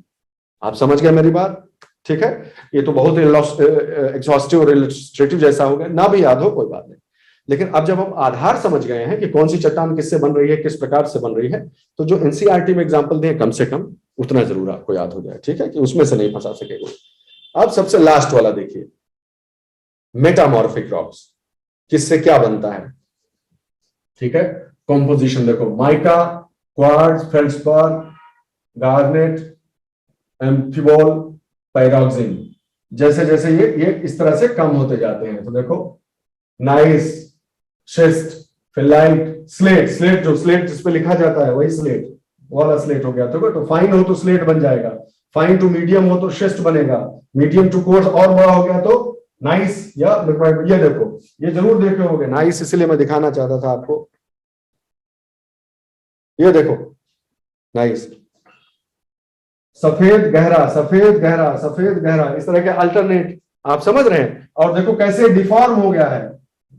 आप समझ गए मेरी बात, ठीक है। ये तो बहुत एग्जॉस्टिव और इलस्ट्रेटिव जैसा हो गया, ना भी याद हो कोई बात नहीं, लेकिन अब जब हम आधार समझ गए हैं कि कौन सी चट्टान किससे बन रही है, किस प्रकार से बन रही है, तो जो एनसीईआरटी में एग्जाम्पल दिए कम से कम उतना जरूर आपको याद हो जाए, ठीक है, कि उसमें से नहीं फंसा सकेगा। अब सबसे लास्ट वाला देखिए, मेटामॉर्फिक रॉक्स, किससे क्या बनता है, ठीक है। कॉम्पोजिशन देखो, mica, quartz, feldspar, garnet, amphibole, pyroxene, जैसे जैसे ये इस तरह से कम होते जाते हैं। तो देखो नाइस, शिस्ट, फिलाइट, स्लेट, स्लेट जो स्लेट जिसपे लिखा जाता है वही स्लेट वाला स्लेट हो गया। तो फाइन हो तो स्लेट बन जाएगा, फाइन टू मीडियम हो तो शिस्ट बनेगा, मीडियम टू कोर्स और बड़ा हो गया तो नाइस या लिक्विड। ये देखो, ये जरूर देखे होंगे नाइस, इसलिए मैं दिखाना चाहता था आपको। ये देखो नाइस, सफेद गहरा, सफेद गहरा, सफेद गहरा, इस तरह के अल्टरनेट, आप समझ रहे हैं। और देखो कैसे डिफॉर्म हो गया है,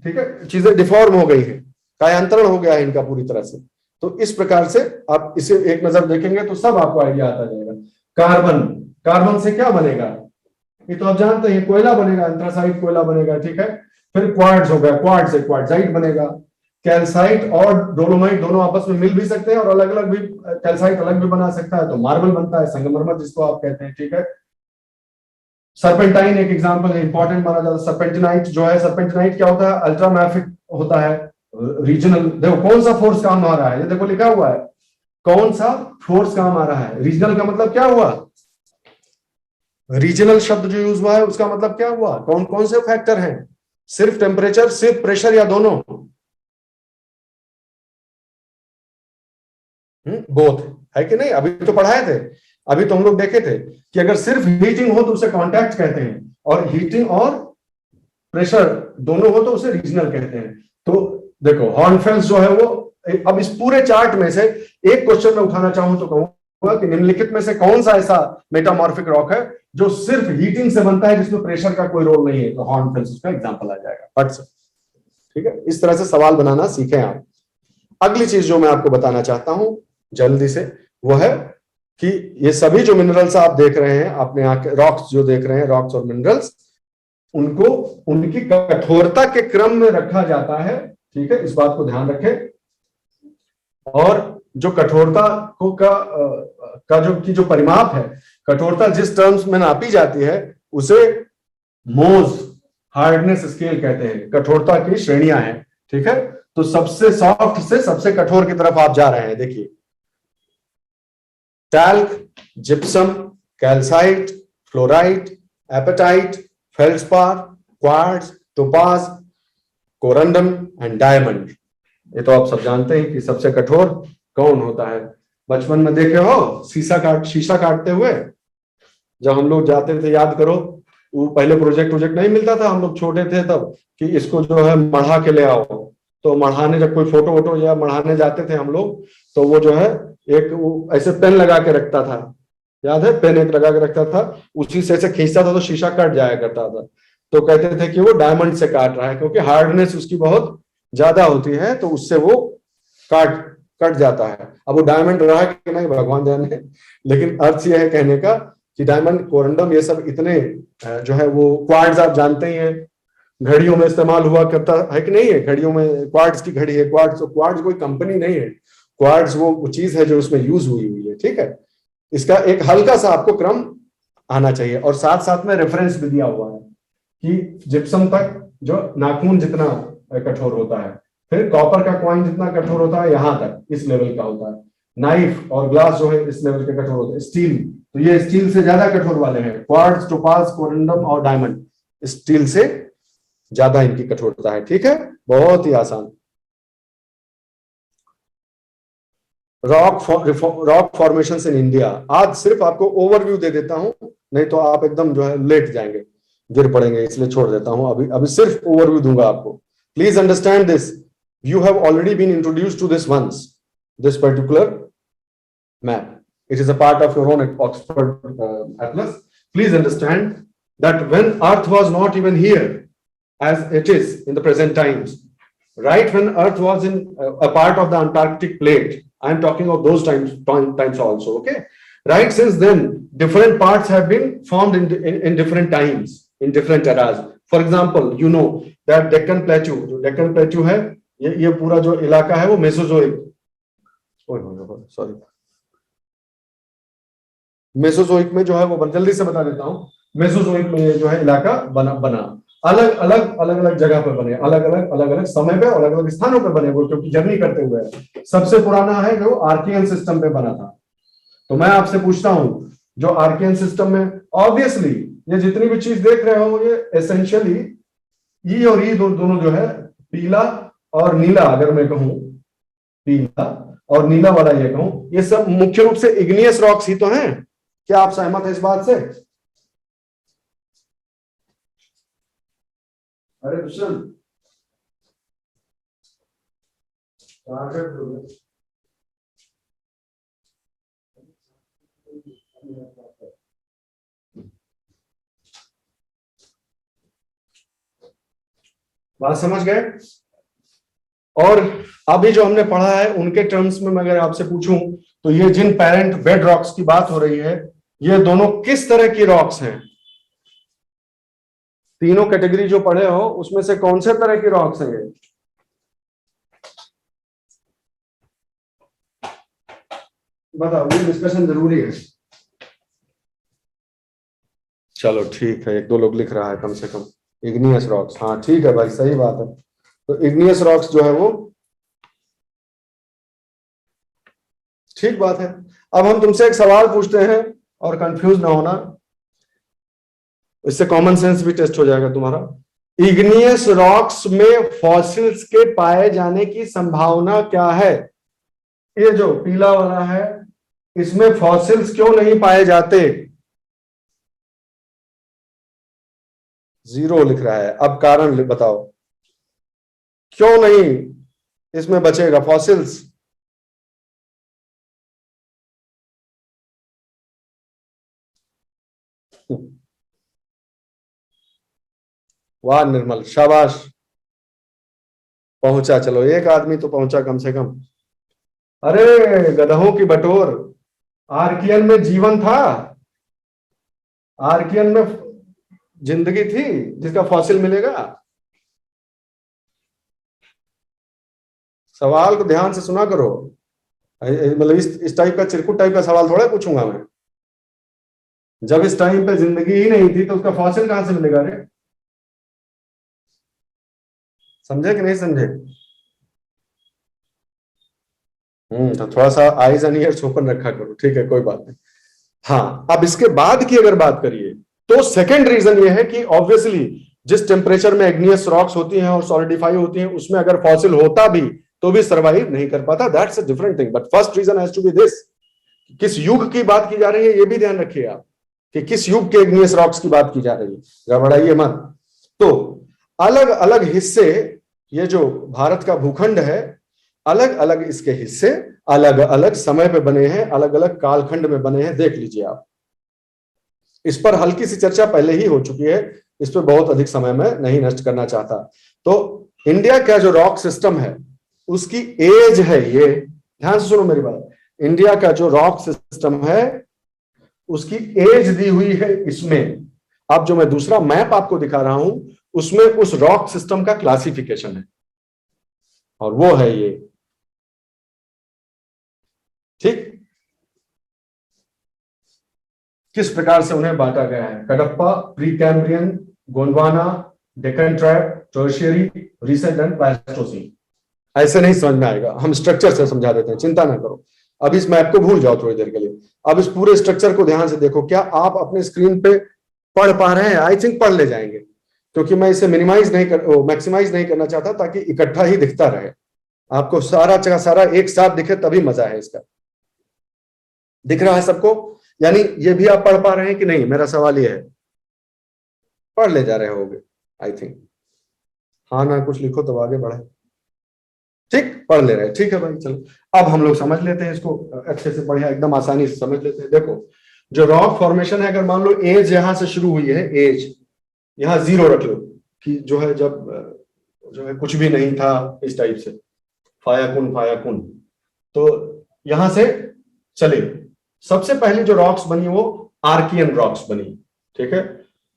ठीक है, चीजें डिफॉर्म हो गई है, कायांतरण हो गया है इनका पूरी तरह से। तो इस प्रकार से आप इसे एक नजर देखेंगे तो सब आपको आइडिया आता जाएगा। कार्बन, कार्बन से क्या बनेगा ये तो आप जानते हैं, कोयला बनेगा, एंथ्रासाइट कोयला बनेगा, ठीक है। फिर क्वार्ट्ज हो गया, क्वार्ट्ज से क्वार्ट्जाइट बनेगा। कैल्साइट और डोलोमाइट दोनों आपस में मिल भी सकते हैं और अलग अलग भी, कैल्साइट अलग भी बना सकता है तो मार्बल बनता है, संगमरमर जिसको आप कहते हैं, ठीक है। सर्पेंटाइन एक एग्जांपल है, इंपॉर्टेंट माना जाता है। सर्पेंटिनाइट जो है, सर्पेंटिनाइट क्या होता है, अल्ट्रामैफिक होता है, रीजनल। देखो कौन सा फोर्स काम आ रहा है, ये देखो लिखा हुआ है कौन सा फोर्स काम आ रहा है। रीजनल का मतलब क्या हुआ, रीजनल शब्द जो यूज हुआ है उसका मतलब क्या हुआ, कौन कौन से फैक्टर हैं, सिर्फ टेम्परेचर, सिर्फ प्रेशर या दोनों, बोथ, है कि नहीं। अभी तो पढ़ाए थे, अभी तो हम लोग देखे थे कि अगर सिर्फ हीटिंग हो तो उसे कांटेक्ट कहते हैं, और हीटिंग और प्रेशर दोनों हो तो उसे रीजनल कहते हैं। तो देखो हॉर्नफेल्स जो है वो, अब इस पूरे चार्ट में से एक क्वेश्चन में उठाना चाहूं तो कहूंगा कि निम्नलिखित में से कौन सा ऐसा मेटामॉर्फिक रॉक है जो सिर्फ हीटिंग से बनता है, जिसमें प्रेशर का कोई रोल नहीं है, तो हॉर्नफेल्स उसका एग्जांपल आ जाएगा फट से, ठीक है। इस तरह से सवाल बनाना सीखें आप। अगली चीज जो मैं आपको बताना चाहता हूं जल्दी से, वो है कि ये सभी जो मिनरल्स आप देख रहे हैं अपने आंख, रॉक्स जो देख रहे हैं, रॉक्स और मिनरल्स, उनको उनकी कठोरता के क्रम में रखा जाता है, ठीक है, इस बात को ध्यान रखें। और जो कठोरता को का जो परिमाप है, कठोरता जिस टर्म्स में नापी जाती है उसे मोज हार्डनेस स्केल कहते हैं। कठोरता की श्रेणियां हैं, ठीक है। तो सबसे सॉफ्ट से सबसे कठोर की तरफ आप जा रहे हैं। देखिए, talc, gypsum, calcite, fluorite, apatite, feldspar, quartz, topaz, corundum and diamond. ये तो आप सब जानते हैं कि सबसे कठोर कौन होता है। बचपन में देखे हो शीशा काटते हुए, जब हम लोग जाते थे, याद करो, वो पहले प्रोजेक्ट नहीं मिलता था, हम लोग छोटे थे तब, कि इसको जो है मढ़ा के ले आओ। तो मढ़ाने, जब कोई फोटो वोटो या मढ़ाने जाते थे हम लोग, तो वो जो है एक वो ऐसे पेन लगा के रखता था, याद है, पेन एक लगा के रखता था, उसी से ऐसे खींचता था तो शीशा कट जाया करता था। तो कहते थे कि वो डायमंड से काट रहा है, क्योंकि हार्डनेस उसकी बहुत ज्यादा होती है, तो उससे वो काट कट जाता है। अब वो डायमंड रहा कि नहीं भगवान जाने, लेकिन अर्थ यह है कहने का कि डायमंड, कोरंडम, ये सब इतने जो है वो क्वार्ट्ज आप जानते ही हैं, घड़ियों में इस्तेमाल हुआ करता है कि नहीं है, घड़ियों में क्वार्ट्ज की घड़ी है। क्वार्ट्ज कोई कंपनी नहीं है, क्वार्ट्ज वो चीज है जो उसमें यूज हुई है, ठीक है। इसका एक हल्का सा आपको क्रम आना चाहिए, और साथ साथ में रेफरेंस भी दिया हुआ है कि जिप्सम तक जो नाखून जितना कठोर होता है, फिर कॉपर का कॉइन जितना कठोर होता है, यहां तक इस लेवल का होता है। नाइफ और ग्लास जो है इस लेवल के कठोर होते हैं। स्टील, तो ये स्टील से ज्यादा कठोर वाले हैं, क्वार्ट्ज, टोपाज, कोरंडम और डायमंड स्टील से ज्यादा इनकी कठोरता है, ठीक है। बहुत ही आसान। रॉक फॉर्मेशन इन इंडिया, आज सिर्फ आपको ओवरव्यू दे देता हूं, नहीं तो आप एकदम जो है लेट जाएंगे, गिर पड़ेंगे, इसलिए छोड़ देता हूं। अभी अभी सिर्फ ओवरव्यू दूंगा आपको। Please understand this, you have already been introduced to this once, this particular map. It is a part of your own Oxford Atlas. Please understand that when Earth was not even here as it is in the present times, right when Earth was in a part of the Antarctic plate, I am talking of those times also, okay? Right since then, different parts have been formed in different times, in different eras. For example, you know that Deccan Plateau, जो Deccan Plateau है, ये पूरा जो इलाका है वो Mesozoic, sorry, Mesozoic में जो है वो, जल्दी से बता देता हूँ, मेसोजोइक में जो है इलाका बना अलग अलग जगह पर बने, अलग अलग समय पे, अलग अलग स्थानों पर बने वो, क्योंकि जर्नी करते हुए। सबसे पुराना है जो आर्कियन सिस्टम पे बना था। तो मैं आपसे पूछता हूं, जो आर्कियन सिस्टम में, ऑब्वियसली ये जितनी भी चीज देख रहे हो, ये एसेंशियली ई और ई दोनों जो है, पीला और नीला, अगर मैं कहूं पीला और नीला वाला ये कहूं, ये सब मुख्य रूप से इग्नियस रॉक्स ही तो हैं। क्या आप सहमत हैं इस बात से? अरे दुष्यंत, बात समझ गए? और अभी जो हमने पढ़ा है उनके टर्म्स में मैं अगर आपसे पूछूं, तो ये जिन पेरेंट बेड रॉक्स की बात हो रही है, ये दोनों किस तरह की रॉक्स हैं? तीनों कैटेगरी जो पढ़े हो उसमें से कौन से तरह की रॉक्स हैं ये? बताओ, ये डिस्कशन जरूरी है। चलो ठीक है, एक दो लोग लिख रहा है कम से कम, इग्नियस रॉक्स, हाँ ठीक है भाई, सही बात है। तो इग्नियस रॉक्स जो है वो, ठीक बात है। अब हम तुमसे एक सवाल पूछते हैं, और कंफ्यूज ना होना, इससे कॉमन सेंस भी टेस्ट हो जाएगा तुम्हारा। इग्नियस रॉक्स में फॉसिल्स के पाए जाने की संभावना क्या है? ये जो पीला वाला है, इसमें फॉसिल्स क्यों नहीं पाए जाते? 0 लिख रहा है। अब कारण बताओ, क्यों नहीं इसमें बचेगा फॉसिल्स? वाह निर्मल, शाबाश, पहुंचा। चलो एक आदमी तो पहुंचा कम से कम। अरे गधों की बटोर, आर्कियन में जीवन था, आर्कियन में जिंदगी थी जिसका फॉसिल मिलेगा। सवाल को ध्यान से सुना करो। मतलब इस टाइप का चिरकुट टाइप का सवाल थोड़ा पूछूंगा मैं। जब इस टाइम पे जिंदगी ही नहीं थी तो उसका फॉसिल कहां से मिलेगा रे? समझे कि नहीं समझे? तो थोड़ा सा आईज एंड ईयर्स ओपन रखा करो, ठीक है, कोई बात नहीं। हाँ, अब इसके बाद की अगर बात करिए तो सेकेंड रीजन ये है कि ऑब्वियसली जिस टेम्परेचर में एग्नियस रॉक्स होती हैं और सॉलिडिफाई होती हैं, उसमें अगर फॉसिल होता भी तो भी सर्वाइव नहीं कर पाता। That's a different thing, but first reason has to be this. किस युग की बात की जा रही है ये भी ध्यान रखिए आप, कि किस युग के इग्नियस रॉक्स की बात की जा रही है, गड़बड़ाइए मत। तो अलग अलग हिस्से, ये जो भारत का भूखंड है, अलग अलग इसके हिस्से अलग अलग समय पे बने हैं, अलग अलग कालखंड में बने हैं, देख लीजिए आप। इस पर हल्की सी चर्चा पहले ही हो चुकी है, इस पर बहुत अधिक समय में नहीं नष्ट करना चाहता। तो इंडिया का जो रॉक सिस्टम है उसकी एज है ये, ध्यान से सुनो मेरी बात। इंडिया का जो रॉक सिस्टम है उसकी एज दी हुई है इसमें। अब जो मैं दूसरा मैप आपको दिखा रहा हूं उसमें उस रॉक सिस्टम का क्लासिफिकेशन है, और वो है ये, ठीक। किस प्रकार से उन्हें बांटा गया है: Kadapa, pre Cambrian, Gondwana, Deccan trap, tertiary, recent and Pleistocene. ऐसे नहीं समझ में आएगा, हम स्ट्रक्चर से समझा देते हैं, चिंता ना करो। अब इस मैप को भूल जाओ थोड़ी देर के लिए, अब इस पूरे स्ट्रक्चर को ध्यान से देखो। क्या आप अपने स्क्रीन पे पढ़ पा रहे हैं? आई थिंक पढ़ ले जाएंगे, क्योंकि मैं इसे मैक्सिमाइज नहीं करना चाहता, ताकि इकट्ठा ही दिखता रहे आपको, सारा का सारा एक साथ दिखे, तभी मजा है इसका। दिख रहा है सबको? यानी ये भी आप पढ़ पा रहे हैं कि नहीं, मेरा सवाल ये है। पढ़ ले जा रहे होगे आई थिंक। हाँ ना कुछ लिखो तब आगे बढ़े। ठीक, पढ़ ले रहे हैं, ठीक है भाई, चलो। अब हम लोग समझ लेते हैं इसको अच्छे से, बढ़िया एकदम आसानी से समझ लेते हैं। देखो, जो रॉक फॉर्मेशन है, अगर मान लो एज यहां से शुरू हुई है, एज यहां 0 रख लो, कि जो है जब जो है कुछ भी नहीं था, इस टाइप से फायाकुन फायाकुन, तो यहां से चले। सबसे पहले जो रॉक्स बनी वो आर्कियन रॉक्स बनी, ठीक है।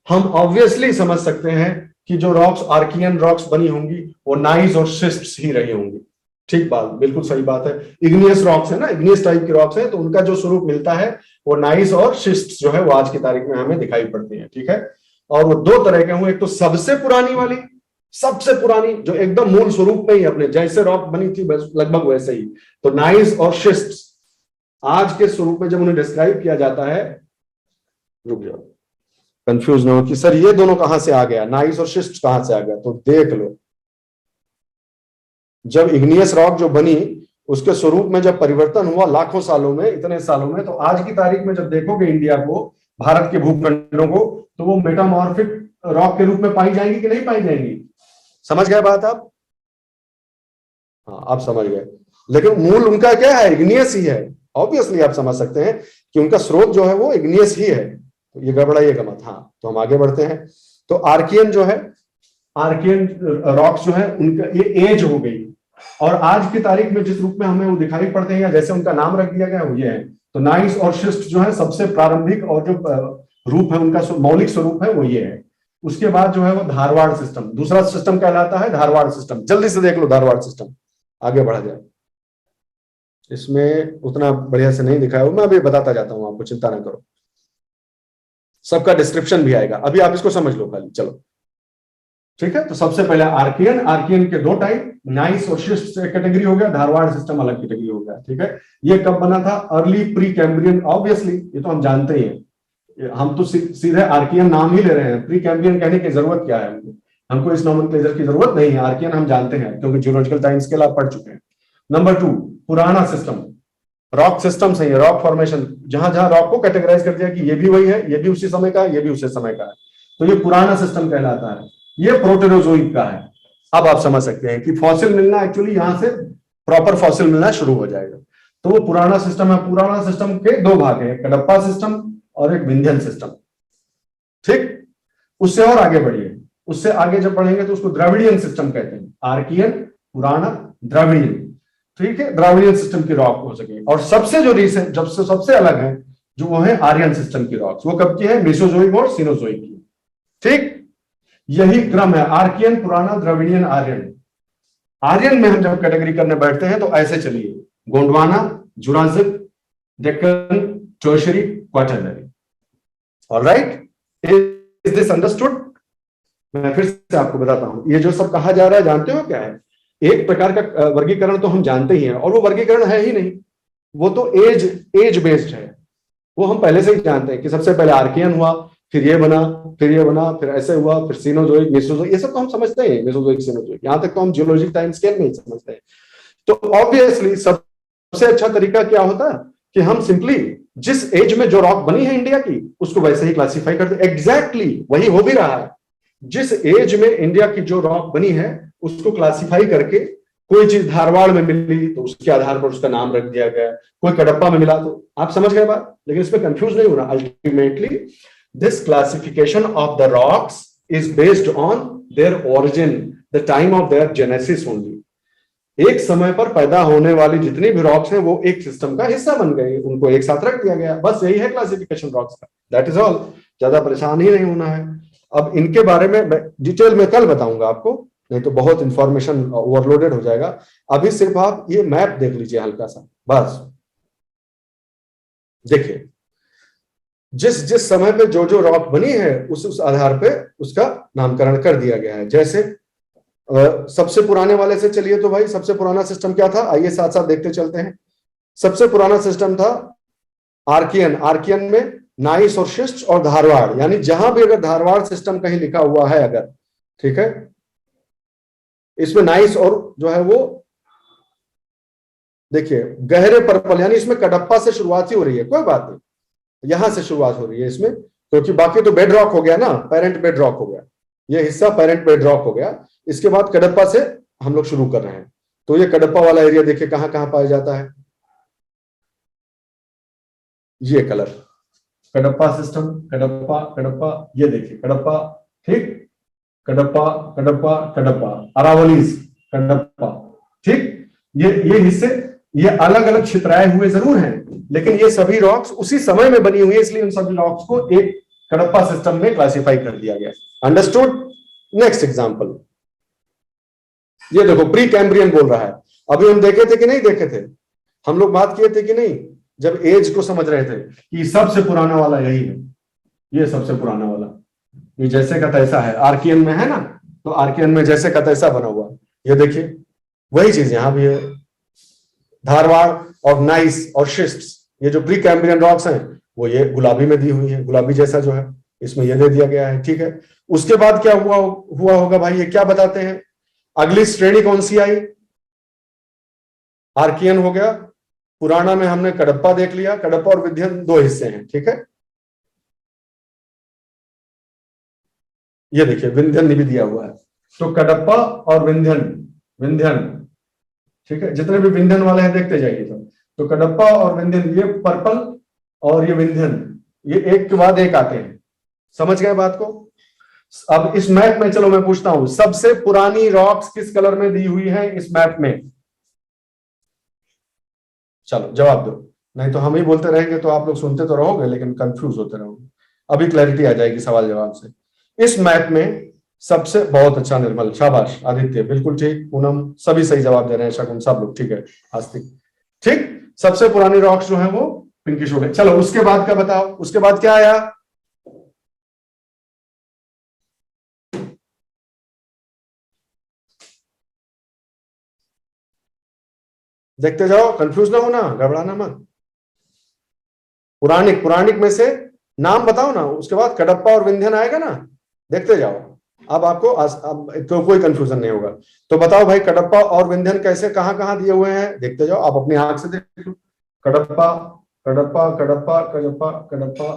हम ऑब्वियसली समझ सकते हैं कि जो रॉक्स आर्कियन रॉक्स बनी होंगी वो नाइस और शिस्ट्स ही रही होंगी, ठीक बात, बिल्कुल सही बात है। इग्नियस रॉक्स है ना, इग्नियस टाइप के रॉक्स है, तो उनका जो स्वरूप मिलता है वो नाइस और शिस्ट्स जो है वो आज की तारीख में हमें दिखाई पड़ती है, ठीक है। और वो दो तरह के हुए, एक तो सबसे पुरानी वाली, सबसे पुरानी जो एकदम मूल स्वरूप में ही अपने जैसे रॉक बनी थी बस लगभग वैसे ही, तो नाइस और शिस्ट्स आज के स्वरूप में जब उन्हें डिस्क्राइब किया जाता है, रुक जाओ कंफ्यूज ना हो कि सर ये दोनों कहां से आ गया, नाइस और शिस्ट कहां से आ गया, तो देख लो। जब इग्नियस रॉक जो बनी उसके स्वरूप में जब परिवर्तन हुआ लाखों सालों में, इतने सालों में, तो आज की तारीख में जब देखोगे इंडिया को, भारत के भूखंडों को, तो वो मेटामॉर्फिक रॉक के रूप में पाई जाएंगी कि नहीं पाई जाएंगी? समझ गए बात आप? हाँ, आप समझ गए। लेकिन मूल उनका क्या है? इग्नियस ही है। ऑब्वियसली आप समझ सकते हैं कि उनका स्रोत जो है वो इग्नियस ही है, तो ये गड़बड़ाइएगा मत। हाँ, तो हम आगे बढ़ते हैं। तो आर्कियन जो है, आर्कियन रॉक्स जो है, उनका ये एज हो गई, और आज की तारीख में जिस रूप में हमें वो दिखाई पड़ते हैं या जैसे उनका नाम रख दिया गया वो ये है। तो नाइस और शिस्ट जो है सबसे प्रारंभिक और जो रूप है उनका, मौलिक स्वरूप है वो ये है। उसके बाद जो है वो धारवाड़ सिस्टम, दूसरा सिस्टम कहलाता है धारवाड़ सिस्टम। जल्दी से देख लो धारवाड़ सिस्टम, आगे बढ़ा जाए। इसमें उतना बढ़िया से नहीं दिखाया, मैं अभी बताता जाता हूं आपको, चिंता ना करो, सबका डिस्क्रिप्शन भी आएगा, अभी आप इसको समझ लो खाली, चलो ठीक है। तो सबसे पहले आर्कियन, आर्कियन के दो टाइप, नाइस और शिस्ट कैटेगरी हो गया, धारवाड़ सिस्टम अलग कैटेगरी हो गया, ठीक है। ये कब बना था? अर्ली प्री कैम्ब्रियन, ऑब्वियसली ये तो हम जानते ही हैं, हम तो सीधे आर्कियन नाम ही ले रहे हैं, प्री कैम्ब्रियन कहने की जरूरत क्या है हमको इस नोमेनक्लेचर की जरूरत नहीं है, आर्कियन हम जानते हैं क्योंकि जियोलॉजिकल टाइम स्केल आप पढ़ चुके हैं। नंबर 2, पुराना सिस्टम, रॉक सिस्टम सही है, रॉक फॉर्मेशन, जहां जहां रॉक को कैटेगराइज कर दिया कि ये भी वही है, ये भी उसी समय का है, ये भी उसी समय का है, तो ये पुराना सिस्टम कहलाता है। ये प्रोटेरोजोइक का है। अब आप समझ सकते हैं कि फॉसिल मिलना एक्चुअली यहां से प्रॉपर फॉसिल मिलना शुरू हो जाएगा। तो वो पुराना सिस्टम है। पुराना सिस्टम के दो भाग है, कडप्पा सिस्टम और एक विंध्यन सिस्टम, ठीक। उससे और आगे बढ़िए, उससे आगे जब बढ़ेंगे तो उसको द्रविडियन सिस्टम कहते हैं। आर्कियन, पुराना, द्रविडियन, ठीक है, द्रविडियन सिस्टम की रॉक हो सके। और सबसे जो रीसेंट, जब से सबसे अलग है जो वो है आर्यन सिस्टम की रॉक्स, वो कब की है? मेसोजोइक और सिनोजोइक की, ठीक। यही क्रम है, आर्कियन, पुराना, द्रविडियन, आर्यन। आर्यन में हम जब कैटेगरी करने बैठते हैं तो ऐसे चलिए: Gondwana, Jurassic, Deccan, tertiary, quaternary. Alright, is this understood? मैं फिर से आपको बताता हूं, ये जो सब कहा जा रहा है जानते हो क्या है? एक प्रकार का वर्गीकरण तो हम जानते ही हैं, और वो वर्गीकरण है ही नहीं, वो तो एज बेस्ड है। वो हम पहले से ही जानते हैं कि सबसे पहले आर्कियन हुआ, फिर ये बना, फिर ये बना, फिर ऐसे हुआ, फिर सीनोजोइक, मेसोजोइक, ये सब तो हम समझते हैं, मेसोजोइक, सीनोजोइक, यहां तक तो हम जियोलॉजिक टाइम स्केल में ही समझते हैं। तो ऑब्वियसली सबसे अच्छा तरीका क्या होता है कि हम सिंपली जिस एज में जो रॉक बनी है इंडिया की, उसको वैसे ही क्लासिफाई कर दे। एग्जैक्टली वही हो भी रहा है। जिस एज में इंडिया की जो रॉक बनी है उसको क्लासिफाई करके, कोई चीज धारवाड़ में मिली तो उसके आधार पर उसका नाम रख दिया गया, कोई कडप्पा में मिला तो, आप समझ गए बात? लेकिन इसमें कंफ्यूज नहीं होना। Ultimately this classification of the rocks is based on their origin, the time of their genesis only. एक समय पर पैदा होने वाली जितनी भी रॉक्स हैं वो एक सिस्टम का हिस्सा बन गए, उनको एक साथ रख दिया गया, बस यही है क्लासिफिकेशन रॉक्स का, दैट इज ऑल। ज्यादा परेशान ही नहीं होना है। अब इनके बारे में डिटेल में कल बताऊंगा आपको, नहीं तो बहुत इंफॉर्मेशन ओवरलोडेड हो जाएगा। अभी सिर्फ आप ये मैप देख लीजिए हल्का सा, बस देखिए जिस जिस समय पे जो जो रॉक बनी है उस आधार पे उसका नामकरण कर दिया गया है। जैसे सबसे पुराने वाले से चलिए, तो भाई सबसे पुराना सिस्टम क्या था, आइए साथ साथ देखते चलते हैं। सबसे पुराना सिस्टम था आर्कियन। आर्कियन में नाइस और शिस्ट और धारवाड़, यानी जहां भी अगर धारवाड़ सिस्टम कहीं लिखा हुआ है अगर, ठीक है, इसमें नाइस और जो है वो देखिए गहरे पर्पल, यानी इसमें कडप्पा से शुरुआत ही हो रही है, कोई बात नहीं, यहां से शुरुआत हो रही है इसमें, क्योंकि बाकी तो बेड रॉक हो गया ना, पेरेंट बेड रॉक हो गया, ये हिस्सा पेरेंट बेड रॉक हो गया। इसके बाद कडप्पा से हम लोग शुरू कर रहे हैं। तो ये कडप्पा वाला एरिया देखिए कहां कहां पाया जाता है, ये कलर कडप्पा सिस्टम, कडप्पा कडप्पा, ये देखिए कडप्पा, ठीक, कडप्पा कडप्पा कडप्पा, अरावलीज, कडप्पा, ठीक। ये हिस्से ये अलग अलग छितराए हुए जरूर हैं, लेकिन ये सभी रॉक्स उसी समय में बनी हुई है, इसलिए उन सभी रॉक्स को एक कडप्पा सिस्टम में क्लासिफाई कर दिया गया। अंडरस्टूड? नेक्स्ट एग्जांपल, ये देखो प्री कैम्ब्रियन बोल रहा है। अभी हम देखे थे कि नहीं देखे थे, हम लोग बात किए थे कि नहीं, जब एज को समझ रहे थे कि सबसे पुराना वाला यही है, ये सबसे पुराना वाला, ये जैसे का तैसा है, आर्कियन में है ना, तो आर्कियन में जैसे का तैसा बना हुआ, ये देखिए वही चीज यहां भी है। धारवाड़ और नाइस और शिस्ट्स, ये जो प्री कैम्ब्रियन रॉक्स हैं वो ये गुलाबी में दी हुई है, गुलाबी जैसा जो है इसमें ये दे दिया गया है, ठीक है। उसके बाद क्या हुआ होगा भाई, ये क्या बताते हैं? अगली श्रेणी कौन सी आई? आर्कियन हो गया, पुराना में हमने कडप्पा देख लिया, कडप्पा और विंध्यन दो हिस्से हैं, ठीक है। ये देखिए विंध्यन भी दिया हुआ है, तो कडप्पा और विंध्यन, विंध्यन, ठीक है, जितने भी विंध्यन वाले हैं देखते जाइए। तो कडप्पा और विंध्यन, ये पर्पल और ये विंध्यन, ये एक के बाद एक आते हैं, समझ गए बात को? अब इस मैप में चलो मैं पूछता हूं, सबसे पुरानी रॉक्स किस कलर में दी हुई है इस मैप में? चलो जवाब दो, नहीं तो हम ही बोलते रहेंगे तो आप लोग सुनते तो रहोगे लेकिन कंफ्यूज होते रहोगे। अभी क्लैरिटी आ जाएगी सवाल जवाब से। इस मैप में सबसे, बहुत अच्छा निर्मल, शाबाश, आदित्य बिल्कुल ठीक, पूनम सभी सही जवाब दे रहे हैं, शकुन सब लोग ठीक है, आस्तिक ठीक। सबसे पुरानी रॉक्स जो है वो पिंकिश हो गए। चलो उसके बाद का बताओ, उसके बाद क्या आया? देखते जाओ, कंफ्यूज ना होना, घबराना मत। पुराणिक, पुराणिक में से नाम बताओ ना, उसके बाद कडप्पा और विंध्यन आएगा ना, देखते जाओ। अब आपको तो कोई कंफ्यूजन नहीं होगा। तो बताओ भाई कडप्पा और विंध्यन कैसे कहां कहां दिए हुए हैं, देखते जाओ, आप अपनी आंख से देख लो। कडप्पा कडप्पा कडप्पा कडप्पा कडप्पा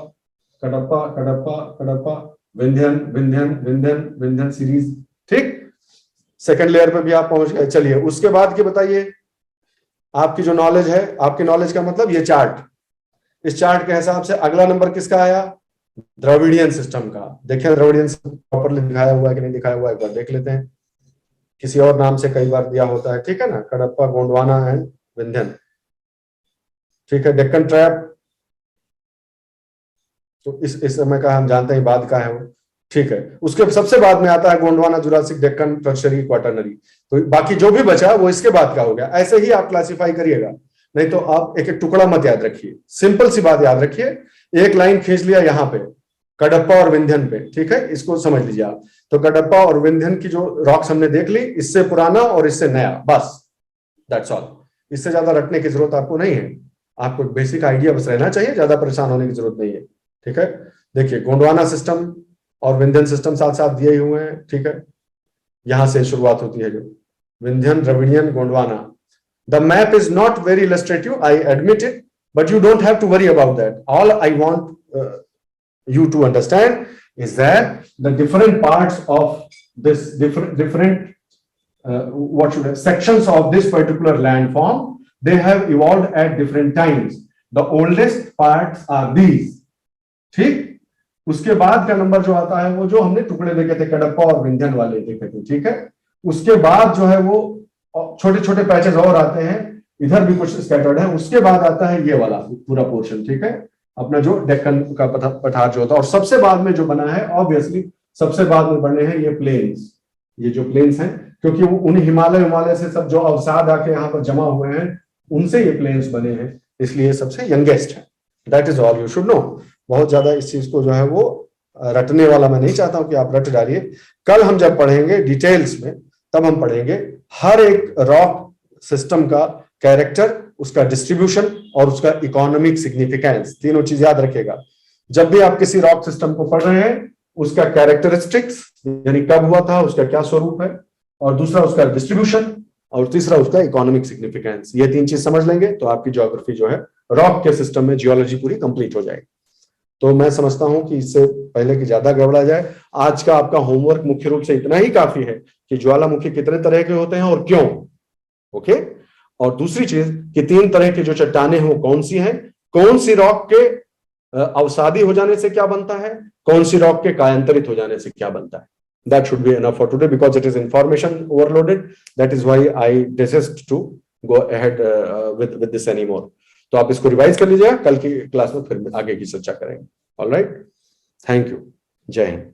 कडप्पा कडप्पा कडप्पा, विंध्यन विंध्यन विंध्यन विंध्यन सीरीज, ठीक। सेकंड लेयर पे भी आप पहुंच गए। चलिए उसके बाद की बताइए, आपकी जो नॉलेज है, आपकी नॉलेज का मतलब ये चार्ट, इस चार्ट के हिसाब से अगला नंबर किसका आया? द्रविडियन सिस्टम का। देखिए द्रविडियन प्रॉपरली दिखाया हुआ है कि नहीं दिखाया हुआ है, एक बार देख लेते हैं। किसी और नाम से कई बार दिया होता है, ठीक है ना, कडप्पा, गोंडवाना एंड विंध्यन, ठीक है। डेक्कन ट्रैप तो इस समय का हम जानते हैं, बाद का है वो, ठीक है। उसके सबसे बाद में आता है Gondwana, Jurassic, Deccan, tertiary, quaternary. तो बाकी जो भी बचा वो इसके बाद का हो गया। ऐसे ही आप क्लासिफाई करिएगा, नहीं तो आप एक एक टुकड़ा मत याद रखिए, सिंपल सी बात याद रखिए, एक लाइन खींच लिया यहाँ पे कडप्पा और विंध्यन पे, ठीक है, इसको समझ लीजिए आप। तो कडप्पा और विंध्यन की जो रॉक्स हमने देख ली, इससे पुराना और इससे नया, बस दैट्स ऑल। इससे ज्यादा रटने की जरूरत आपको नहीं है, आपको बेसिक आइडिया बस रहना चाहिए, ज्यादा परेशान होने की जरूरत नहीं है, ठीक है। देखिए गोंडवाना सिस्टम और विंध्यन सिस्टम साथ साथ दिए हुए हैं, ठीक है। यहां से शुरुआत होती है जो Vindhyan, Dravidian, Gondwana. The map is not very illustrative, I admit it, but you don't have to worry about that. All I want you to understand is that the different parts of this different what should I, sections of this particular landform, they have evolved at different times. The oldest parts are these. ठीक, उसके बाद का number जो आता है वो जो हमने टुकड़े देखे थे कडप्पा और विंध्यन वाले देखे थे, ठीक है। उसके बाद जो है वो छोटे छोटे पैचेस और आते हैं, इधर भी कुछ स्कैटर्ड है। उसके बाद आता है ये वाला पूरा पोर्शन, ठीक है, अपना जो डेक्कन का पठार जो होता है। और सबसे बाद में जो बना है, ऑब्वियसली सबसे बाद में बने हैं ये प्लेन्स, ये जो प्लेन्स हैं, क्योंकि वो उन हिमालय से सब जो अवसाद आके यहाँ पर जमा हुए हैं, उनसे ये प्लेन्स बने हैं, इसलिए ये सबसे यंगेस्ट है। That is all you should no. बहुत ज्यादा इस चीज को जो है वो रटने वाला मैं नहीं चाहता हूं कि आप रट डालिए। कल हम जब पढ़ेंगे डिटेल्स में, तब हम पढ़ेंगे हर एक रॉक सिस्टम का कैरेक्टर, उसका डिस्ट्रीब्यूशन और उसका इकोनॉमिक सिग्निफिकेंस, तीनों चीज याद रखेगा। जब भी आप किसी रॉक सिस्टम को पढ़ रहे हैं, उसका कैरेक्टरिस्टिक्स यानी कब हुआ था, उसका क्या स्वरूप है, और दूसरा उसका डिस्ट्रीब्यूशन, और तीसरा उसका इकोनॉमिक सिग्निफिकेंस। ये तीन चीज समझ लेंगे तो आपकी ज्योग्राफी जो है रॉक के सिस्टम में जियोलॉजी पूरी कंप्लीट हो जाएगी। तो मैं समझता हूं कि इससे पहले कि ज्यादा गड़बड़ा जाए, आज का आपका होमवर्क मुख्य रूप से इतना ही काफी है कि ज्वालामुखी कितने तरह के होते हैं और क्यों, ओके। और दूसरी चीज कि तीन तरह की जो चट्टानें हैं वो कौन सी हैं, कौन सी रॉक के अवसादी हो जाने से क्या बनता है, कौन सी रॉक के कायांतरित हो जाने से क्या बनता है। That should be enough for today because it is information overloaded. That is why I desist to go ahead with this anymore. तो आप इसको रिवाइज कर लीजिएगा, कल की क्लास में फिर आगे की चर्चा करेंगे। ऑल राइट, थैंक यू, जय हिंद।